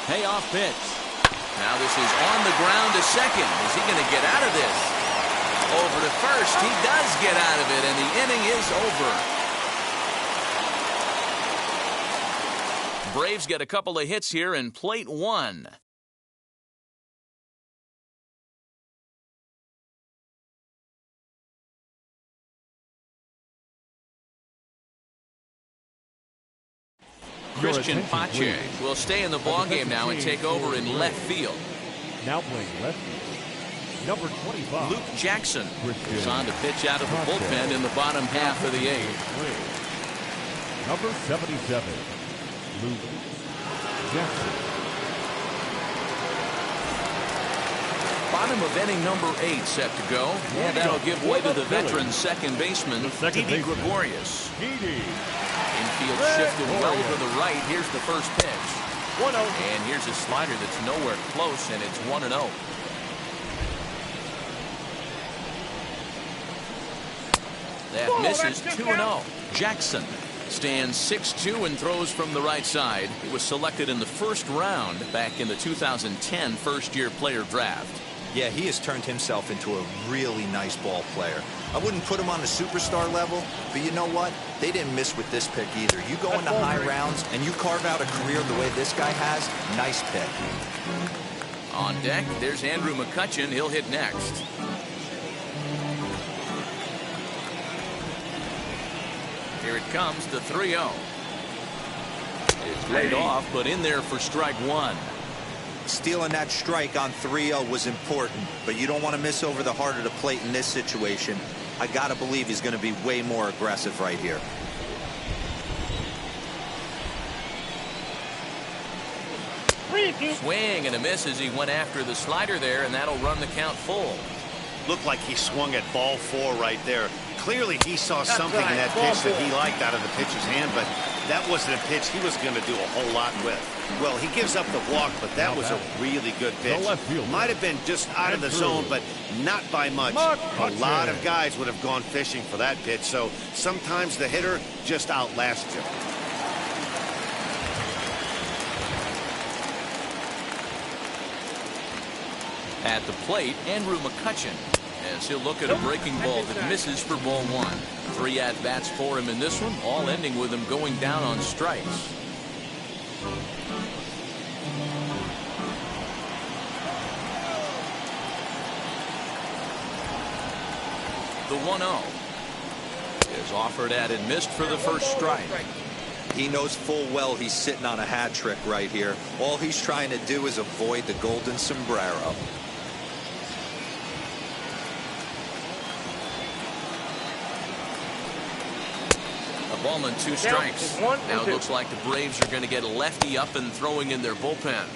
Payoff pitch. Now this is on the ground to second. Is he going to get out of this? Over to first. He does get out of it, and the inning is over. Braves get a couple of hits here in plate one. Christian Pache will stay in the ballgame now and take over in left field. Now playing left field, number 25. Luke Jackson is on to pitch out of the bullpen in the bottom half of the eighth. Number 77, Luke Jackson. Bottom of inning number 8 set to go. And that'll give way to the veteran second baseman, Didi Gregorius. Infield shifted well to the right. Here's the first pitch. 1-0. And here's a slider that's nowhere close, and it's 1-0. That misses. 2-0. Jackson stands 6'2" and throws from the right side. He was selected in the first round back in the 2010 first-year player draft. Yeah, he has turned himself into a really nice ball player. I wouldn't put him on a superstar level, but you know what? They didn't miss with this pick either. You go into high rounds and you carve out a career the way this guy has, nice pick. On deck, there's Andrew McCutchen. He'll hit next. Here it comes, the 3-0. It's laid off, but in there for strike one. Stealing that strike on 3-0 was important, but you don't want to miss over the heart of the plate in this situation. I got to believe he's going to be way more aggressive right here. Swing and a miss as he went after the slider there, and that'll run the count full. Looked like he swung at ball 4 right there. Clearly, he saw something in that pitch that he liked out of the pitcher's hand, but that wasn't a pitch he was going to do a whole lot with. Well, he gives up the walk, but that was a really good pitch. Might have been just out of the zone, but not by much. A lot of guys would have gone fishing for that pitch, so sometimes the hitter just outlasts you. At the plate, Andrew Mccutchen, as he'll look at a breaking ball that misses for ball 1. 3 at-bats for him in this one, all ending with him going down on strikes. The 1-0 is offered at and missed for the first strike. He knows full well he's sitting on a hat trick right here. All he's trying to do is avoid the golden sombrero. A ball and 2 strikes. Now it looks like the Braves are going to get a lefty up and throwing in their bullpen.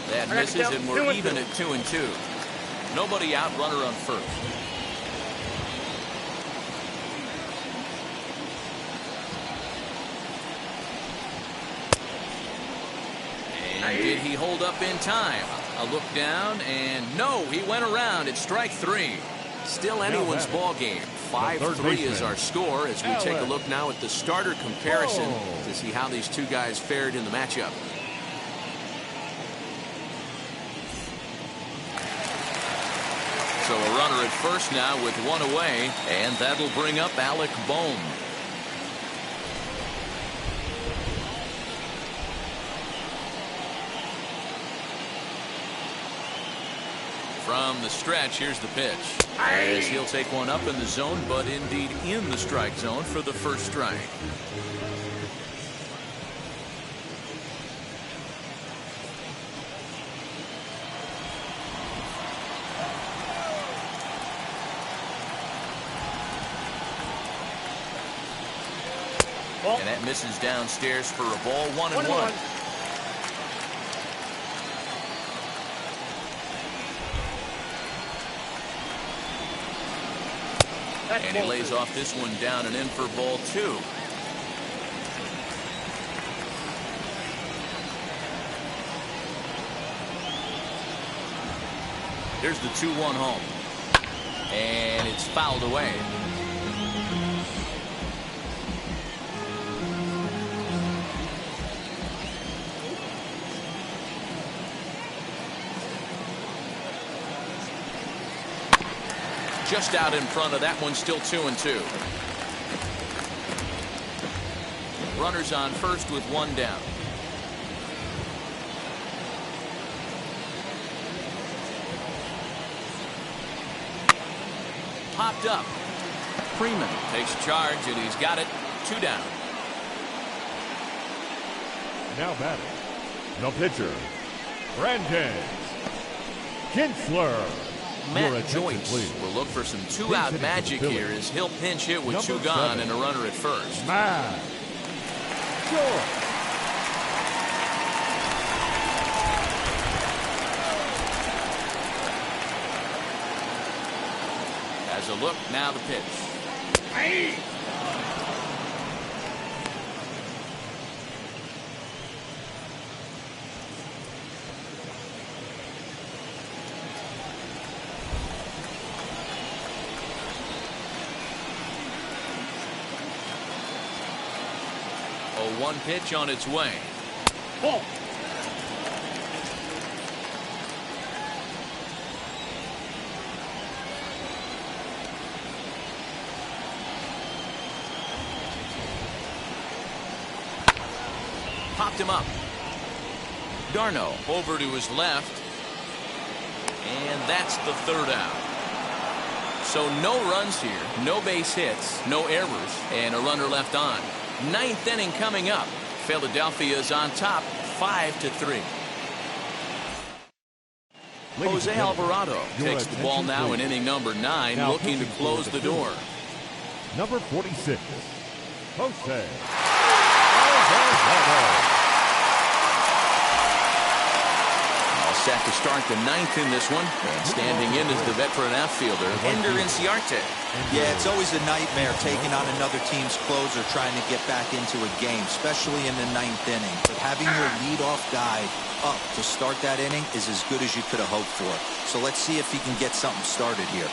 That misses, and we're even at 2-2. Nobody out, runner on first. And did he hold up in time? A look down, and no, he went around. It's strike 3. Still anyone's ball game. 5-3 is our score as we take a look now at the starter comparison to see how these two guys fared in the matchup. So a runner at first now with 1 away, and that'll bring up Alec Bohm. From the stretch, here's the pitch. As he'll take one up in the zone, but indeed in the strike zone for the first strike. And that misses downstairs for a ball. 1-1. And he lays off this one down and in for ball 2. Here's the 2-1 home. And it's fouled away. Just out in front of that one, still 2-2. Runners on first with 1 down. Popped up. Freeman takes charge, and he's got it. 2 down. Now batting, the pitcher, Brandon Kinsler. Matt Joyce will look for some 2-out magic here as he'll pinch hit with 2 gone and a runner at first. Matt Joyce. As a look, now the pitch. One pitch on its way. Ball. Popped him up. Darno over to his left. And that's the 3rd out. So no runs here, no base hits, no errors, and a runner left on. 9th inning coming up. Philadelphia is on top, 5-3. Jose Alvarado takes the ball now in inning number 9, looking to close the door. Number 46, Jose Alvarado. Set to start the 9th in this one. And standing in is the veteran outfielder, Ender Inciarte. Yeah, it's always a nightmare taking on another team's closer trying to get back into a game, especially in the 9th inning. But having your leadoff guy up to start that inning is as good as you could have hoped for. So let's see if he can get something started here.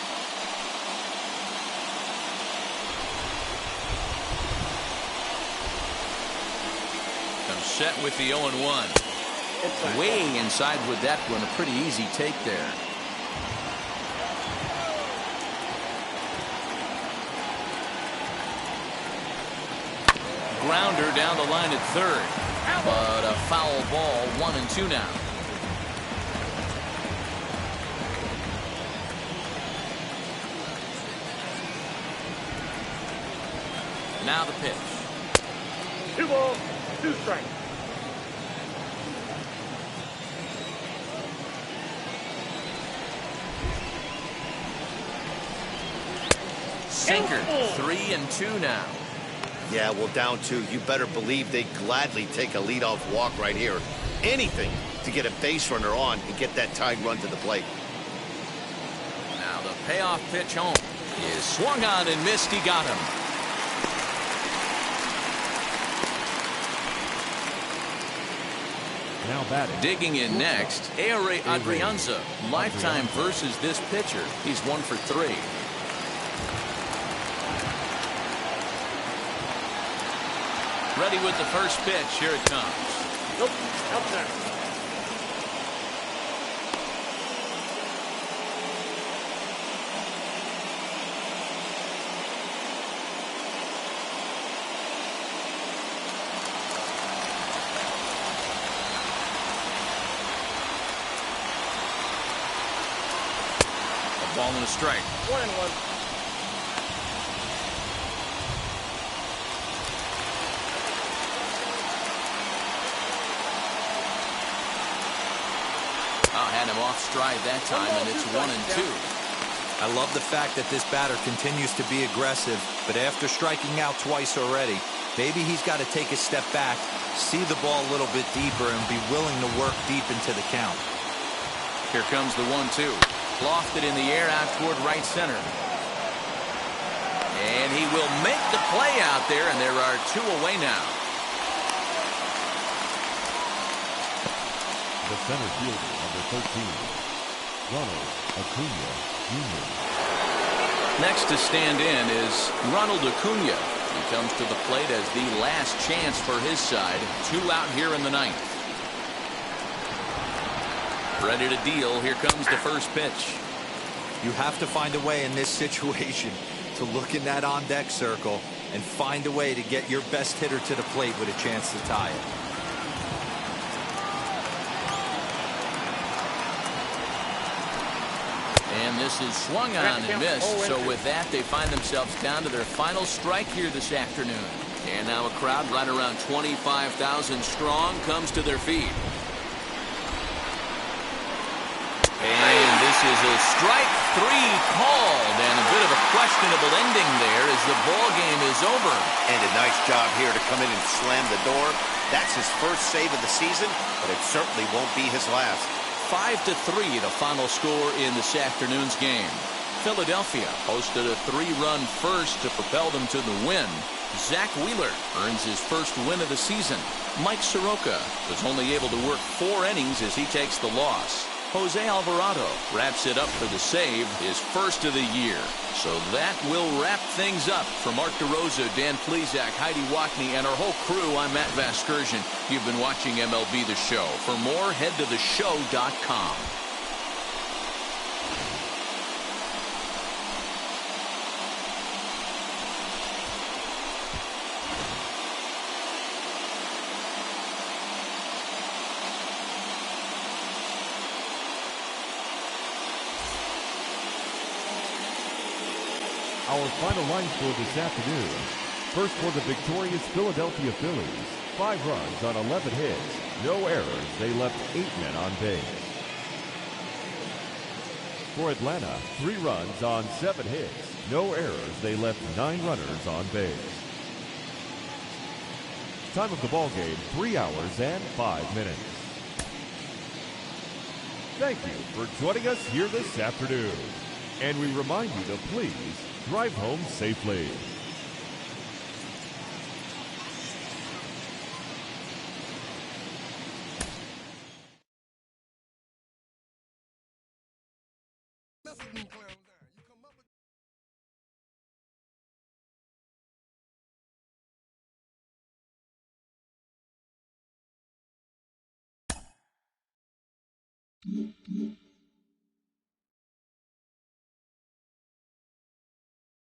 Comes set with the 0-1. Way inside with that one. A pretty easy take there. Grounder down the line at third. But a foul ball, 1-2 now. Now the pitch. 2 balls, 2 strikes. Sinker, 3-2 now. Yeah, well, down 2. You better believe they gladly take a leadoff walk right here. Anything to get a base runner on and get that tied run to the plate. Now the payoff pitch home is swung on and missed. He got him. Now batting. Digging in next, Ehire Adrianza. Lifetime versus this pitcher. He's 1 for 3. Ready with the first pitch. Here it comes. Nope. Outside. A ball and a strike. 1-1. Had him off stride that time, and it's 1-2. I love the fact that this batter continues to be aggressive, but after striking out twice already, maybe he's got to take a step back, see the ball a little bit deeper, and be willing to work deep into the count. Here comes the 1-2. Lofted in the air out toward right center. And he will make the play out there, and there are 2 away now. The center fielder, number 13, Ronald Acuna Jr. Next to stand in is Ronald Acuna. He comes to the plate as the last chance for his side. 2 out here in the 9th. Ready to deal. Here comes the first pitch. You have to find a way in this situation to look in that on-deck circle and find a way to get your best hitter to the plate with a chance to tie it. And this is swung on and missed. So with that, they find themselves down to their final strike here this afternoon. And now a crowd right around 25,000 strong comes to their feet. And this is a strike 3 called, and a bit of a questionable ending there as the ball game is over. And a nice job here to come in and slam the door. That's his first save of the season, but it certainly won't be his last. 5-3 the final score in this afternoon's game. Philadelphia posted a 3-run first to propel them to the win. Zach Wheeler earns his first win of the season. Mike Soroka was only able to work 4 innings as he takes the loss. Jose Alvarado wraps it up for the save, his first of the year. So that will wrap things up. For Mark DeRosa, Dan Plesac, Heidi Wackney, and our whole crew, I'm Matt Vasgersian. You've been watching MLB The Show. For more, head to theshow.com. Our final line score this afternoon. First for the victorious Philadelphia Phillies. 5 runs on 11 hits. No errors. They left 8 men on base. For Atlanta, 3 runs on 7 hits. No errors. They left 9 runners on base. Time of the ball game, 3 hours and 5 minutes. Thank you for joining us here this afternoon. And we remind you to please drive home safely. Mm-hmm.